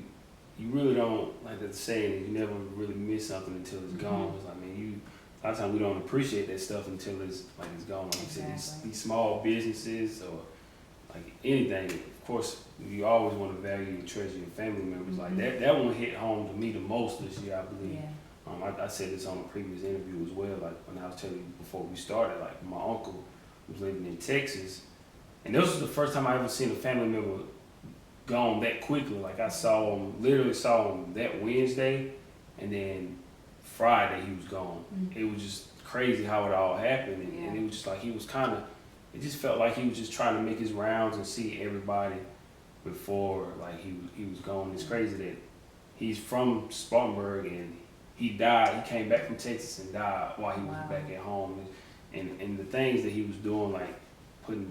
really don't, like the saying, you never really miss something until it's gone. It's like, man, a lot of times we don't appreciate that stuff until it's gone. Like you said, these small businesses or like anything. Of course, you always want to value and treasure your family members. Like that one hit home to me the most this year, I believe. I said this on a previous interview as well. Like when I was telling you before we started, like my uncle was living in Texas, and this was the first time I ever seen a family member gone that quickly. Like I literally saw him that Wednesday, and then Friday he was gone. It was just crazy how it all happened, and it was just like it just felt like he was just trying to make his rounds and see everybody before like he was gone. It's crazy that he's from Spartanburg and he died. He came back from Texas and died while he was back at home, and the things that he was doing, like putting.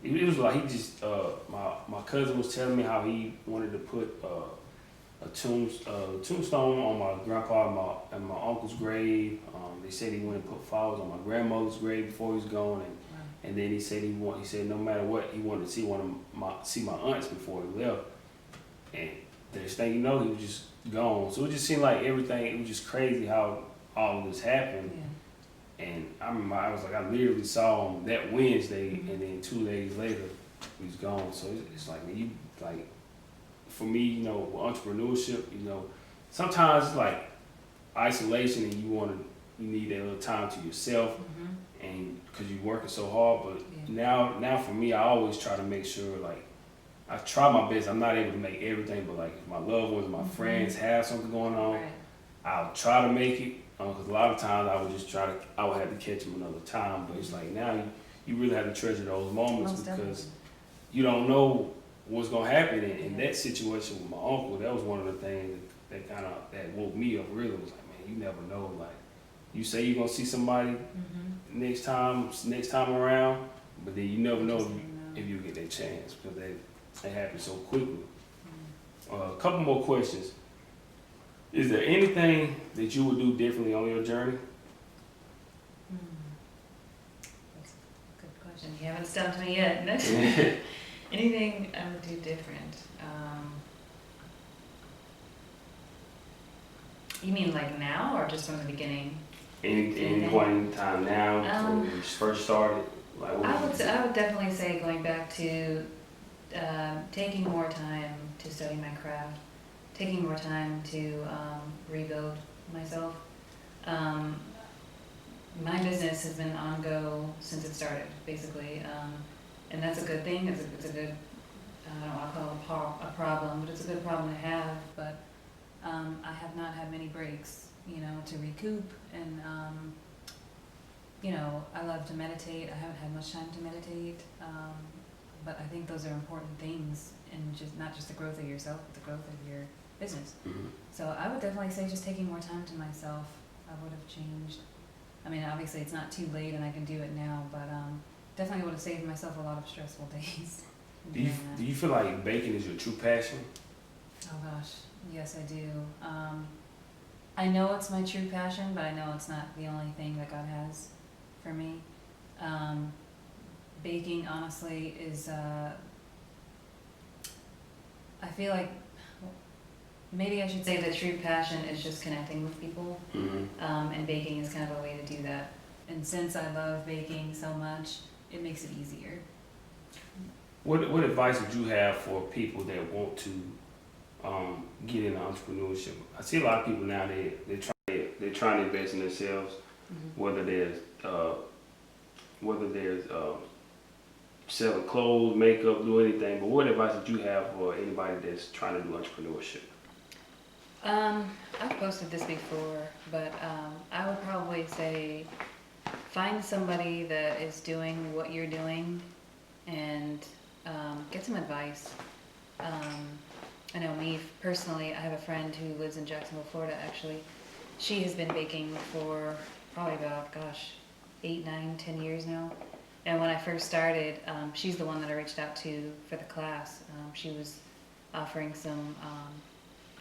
It was like he just, my cousin was telling me how he wanted to put a tombstone on my grandpa and my uncle's grave. They said he wanted to put flowers on my grandmother's grave before he was gone, and then he said no matter what, he wanted to see my aunts before he left. And the next thing you know, he was just gone. So it just seemed like everything, it was just crazy how all of this happened. Yeah. And I remember I literally saw him that Wednesday, Mhm. and then 2 days later, he was gone. So it's like, man, for me, with entrepreneurship, sometimes it's like isolation and you need that little time to yourself, Mhm. and because you're working so hard. But Yeah. now for me, I always try to make sure, like, I try my best. I'm not able to make everything, but like if my loved ones, my friends have something going on, Right. I'll try to make it. Because a lot of times I would have to catch them another time. But it's like now you really have to treasure those moments Most because definitely. you don't know what's gonna happen. In Yeah. that situation with my uncle, that was one of the things that woke me up. Really, was like, man, you never know. Like, you say you're gonna see somebody Mhm. next time around, but then you never You know just didn't know. if you get that chance because they happen so quickly. Mm. A couple more questions. Is there anything that you would do differently on your journey? That's a good question. You haven't stumped me yet. Anything I would do different? You mean like now or just from the beginning? Any point in time now, when you first started? Like, what I would you do? would definitely say going back to taking more time to study my craft, taking more time to rebuild myself. Um, my business has been on go since it started, basically, and that's a good thing. It's a good, I don't want to call it a problem, but it's a good problem to have. But I have not had many breaks, to recoup, and I love to meditate. I haven't had much time to meditate, but I think those are important things in not just the growth of yourself, but the growth of your business. Mhm. So I would definitely say just taking more time to myself, I would have changed. I mean, obviously it's not too late and I can do it now, but definitely would have saved myself a lot of stressful days. Do you feel like baking is your true passion? Oh gosh, yes I do. I know it's my true passion, but I know it's not the only thing that God has for me. Baking, honestly, is, I feel like, maybe I should say the true passion is just connecting with people, and baking is kind of a way to do that. And since I love baking so much, it makes it easier. What advice would you have for people that want to get into entrepreneurship? I see a lot of people now they're trying to invest in themselves, whether there's selling clothes, makeup, do anything. But what advice would you have for anybody that's trying to do entrepreneurship? I've posted this before, but I would probably say find somebody that is doing what you're doing and get some advice. I know me personally, I have a friend who lives in Jacksonville, Florida actually. She has been baking for probably about, 8, 9, 10 years now. And when I first started, she's the one that I reached out to for the class. She was offering some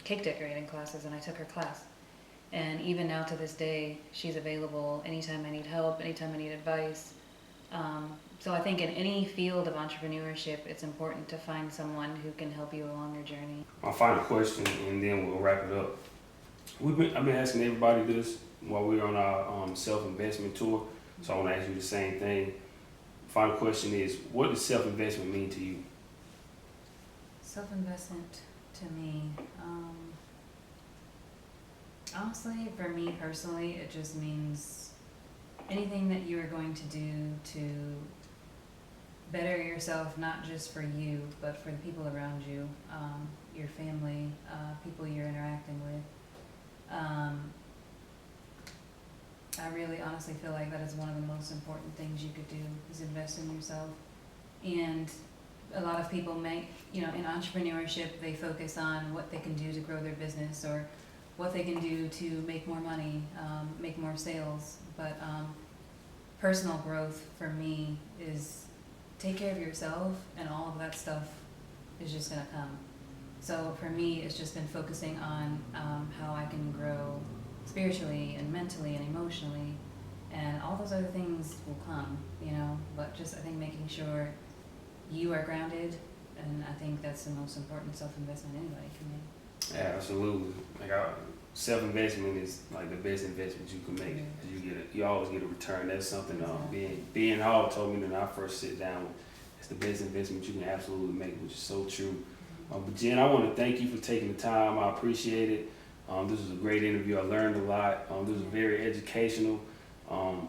cake decorating classes and I took her class. And even now to this day, she's available anytime I need help, anytime I need advice. So I think in any field of entrepreneurship, it's important to find someone who can help you along your journey. My final question, and then we'll wrap it up. I've been asking everybody this while we're on our self-investment tour, so I want to ask you the same thing. Final question is, what does self-investment mean to you? Self-investment to me, honestly, for me personally, it just means anything that you are going to do to better yourself, not just for you, but for the people around you, your family, people you're interacting with. I really honestly feel like that is one of the most important things you could do, is invest in yourself. And a lot of people in entrepreneurship, they focus on what they can do to grow their business or what they can do to make more money, make more sales. But personal growth for me is take care of yourself, and all of that stuff is just gonna come. So for me, it's just been focusing on how I can grow spiritually and mentally and emotionally, and all those other things will come, but just I think making sure you are grounded And I think that's the most important self-investment anybody can make. Yeah, absolutely. Self-investment is like the best investment you can make. 'Cause you always get a return. That's something being Hall told me when I first sit down. It's the best investment you can absolutely make, which is so true. But Jen, I want to thank you for taking the time. I appreciate it. This was a great interview. I learned a lot. This was very educational.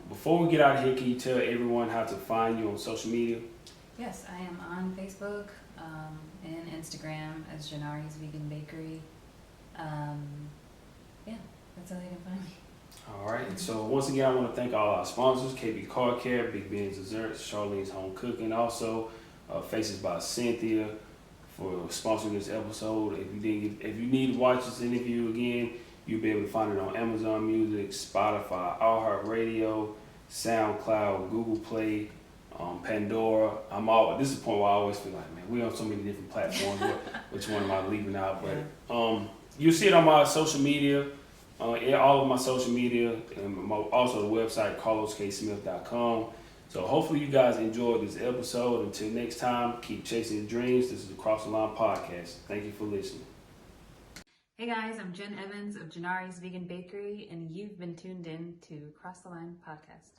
Before we get out of here, can you tell everyone how to find you on social media? Yes, I am on Facebook and Instagram as Jenauri's Vegan Bakery. Yeah, that's how they can find me. All right. And so once again, I want to thank all our sponsors: KB Car Care, Big Ben's Desserts, Charlene's Home Cooking, also Faces by Cynthia for sponsoring this episode. If you need to watch this interview again, you'll be able to find it on Amazon Music, Spotify, iHeartRadio, SoundCloud, Google Play, Pandora. This is the point where I always feel like, man, we're on so many different platforms. Which one am I leaving out? But you'll see it on my social media, all of my social media, and also the website, carlosksmith.com. So hopefully you guys enjoyed this episode. Until next time, keep chasing your dreams. This is the Cross the Line Podcast. Thank you for listening. Hey guys, I'm Jen Evans of Jenauri's Vegan Bakery, and you've been tuned in to Cross the Line Podcast.